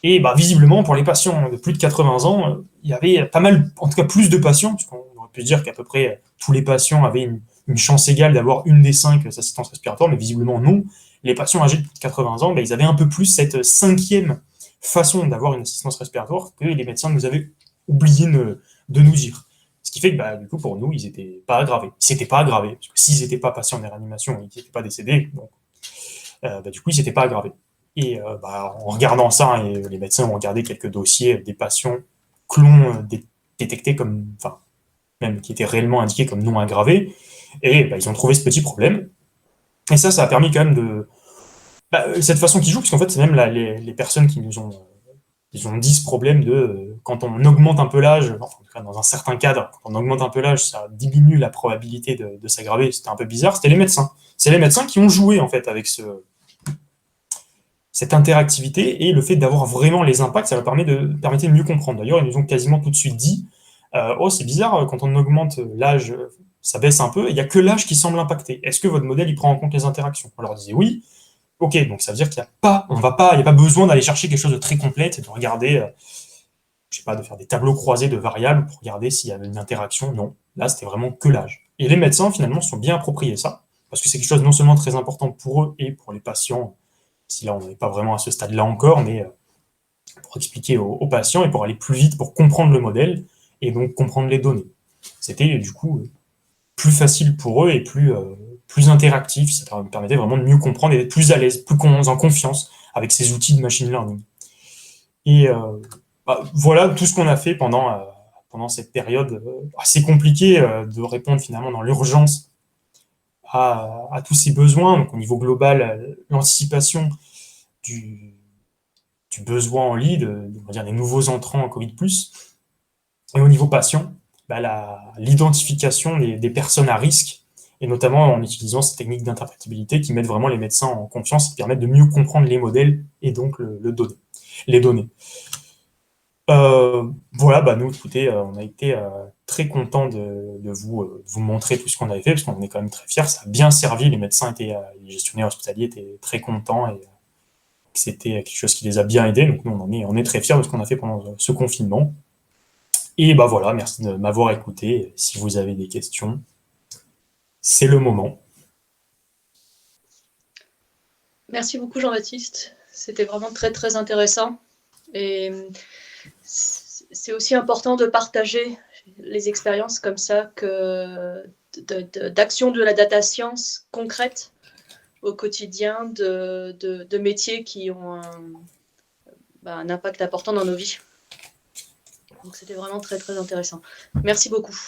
Et bah, visiblement, pour les patients de plus de 80 ans, il y avait pas mal, en tout cas plus de patients, puisqu'on aurait pu dire qu'à peu près tous les patients avaient une chance égale d'avoir une des 5 assistances respiratoires, mais visiblement non. Les patients âgés de plus de 80 ans, bah, ils avaient un peu plus cette 5e façon d'avoir une assistance respiratoire que les médecins nous avaient oublié de nous dire. Ce qui fait que bah, du coup, pour nous, ils n'étaient pas aggravés. Ils s'étaient pas aggravés, parce que s'ils n'étaient pas patients en réanimation, ils n'étaient pas décédés, donc, bah, du coup, ils s'étaient pas aggravés. Et bah, en regardant ça, et les médecins ont regardé quelques dossiers des patients que l'on détectait comme, enfin, même qui étaient réellement indiqués comme non aggravés, et bah, ils ont trouvé ce petit problème. Et ça a permis quand même cette façon qu'ils jouent, puisqu'en fait, c'est même les personnes qui nous ont, ils ont dit ce problème de quand on augmente un peu l'âge, enfin, dans un certain cadre, quand on augmente un peu l'âge, ça diminue la probabilité de s'aggraver. C'était un peu bizarre. C'était les médecins. C'est les médecins qui ont joué en fait avec cette interactivité et le fait d'avoir vraiment les impacts, ça leur permettait de mieux comprendre. D'ailleurs, ils nous ont quasiment tout de suite dit oh, c'est bizarre, quand on augmente l'âge, ça baisse un peu, il n'y a que l'âge qui semble impacter. Est-ce que votre modèle il prend en compte les interactions? On leur disait oui. Ok, donc ça veut dire qu'il n'y a pas, il n'y a pas besoin d'aller chercher quelque chose de très complète et de regarder, je sais pas, de faire des tableaux croisés de variables pour regarder s'il y avait une interaction. Non, là c'était vraiment que l'âge. Et les médecins finalement se sont bien appropriés ça, parce que c'est quelque chose non seulement très important pour eux et pour les patients, si là on n'est pas vraiment à ce stade-là encore, mais pour expliquer aux patients et pour aller plus vite, pour comprendre le modèle, et donc comprendre les données. C'était du coup plus facile pour eux et plus interactif. Ça leur permettait vraiment de mieux comprendre et d'être plus à l'aise, en confiance avec ces outils de machine learning. Et voilà tout ce qu'on a fait pendant cette période assez compliquée de répondre finalement dans l'urgence à tous ces besoins. Donc au niveau global, l'anticipation du, du besoin en lead, on va dire des nouveaux entrants en Covid+. Et au niveau patient, bah, l'identification des personnes à risque, et notamment en utilisant ces techniques d'interprétabilité qui mettent vraiment les médecins en confiance, qui permettent de mieux comprendre les modèles et donc les données. Voilà, bah nous, écoutez, on a été très contents de vous montrer tout ce qu'on avait fait, parce qu'on est quand même très fiers. Ça a bien servi, les médecins les gestionnaires hospitaliers étaient très contents et que c'était quelque chose qui les a bien aidés. Donc nous, on est très fiers de ce qu'on a fait pendant ce confinement. Et bah voilà, merci de m'avoir écouté. Si vous avez des questions, c'est le moment. Merci beaucoup Jean-Baptiste, c'était vraiment très très intéressant. Et c'est aussi important de partager les expériences comme ça, d'action de la data science concrète au quotidien de métiers qui ont un impact important dans nos vies. Donc c'était vraiment très très intéressant. Merci beaucoup.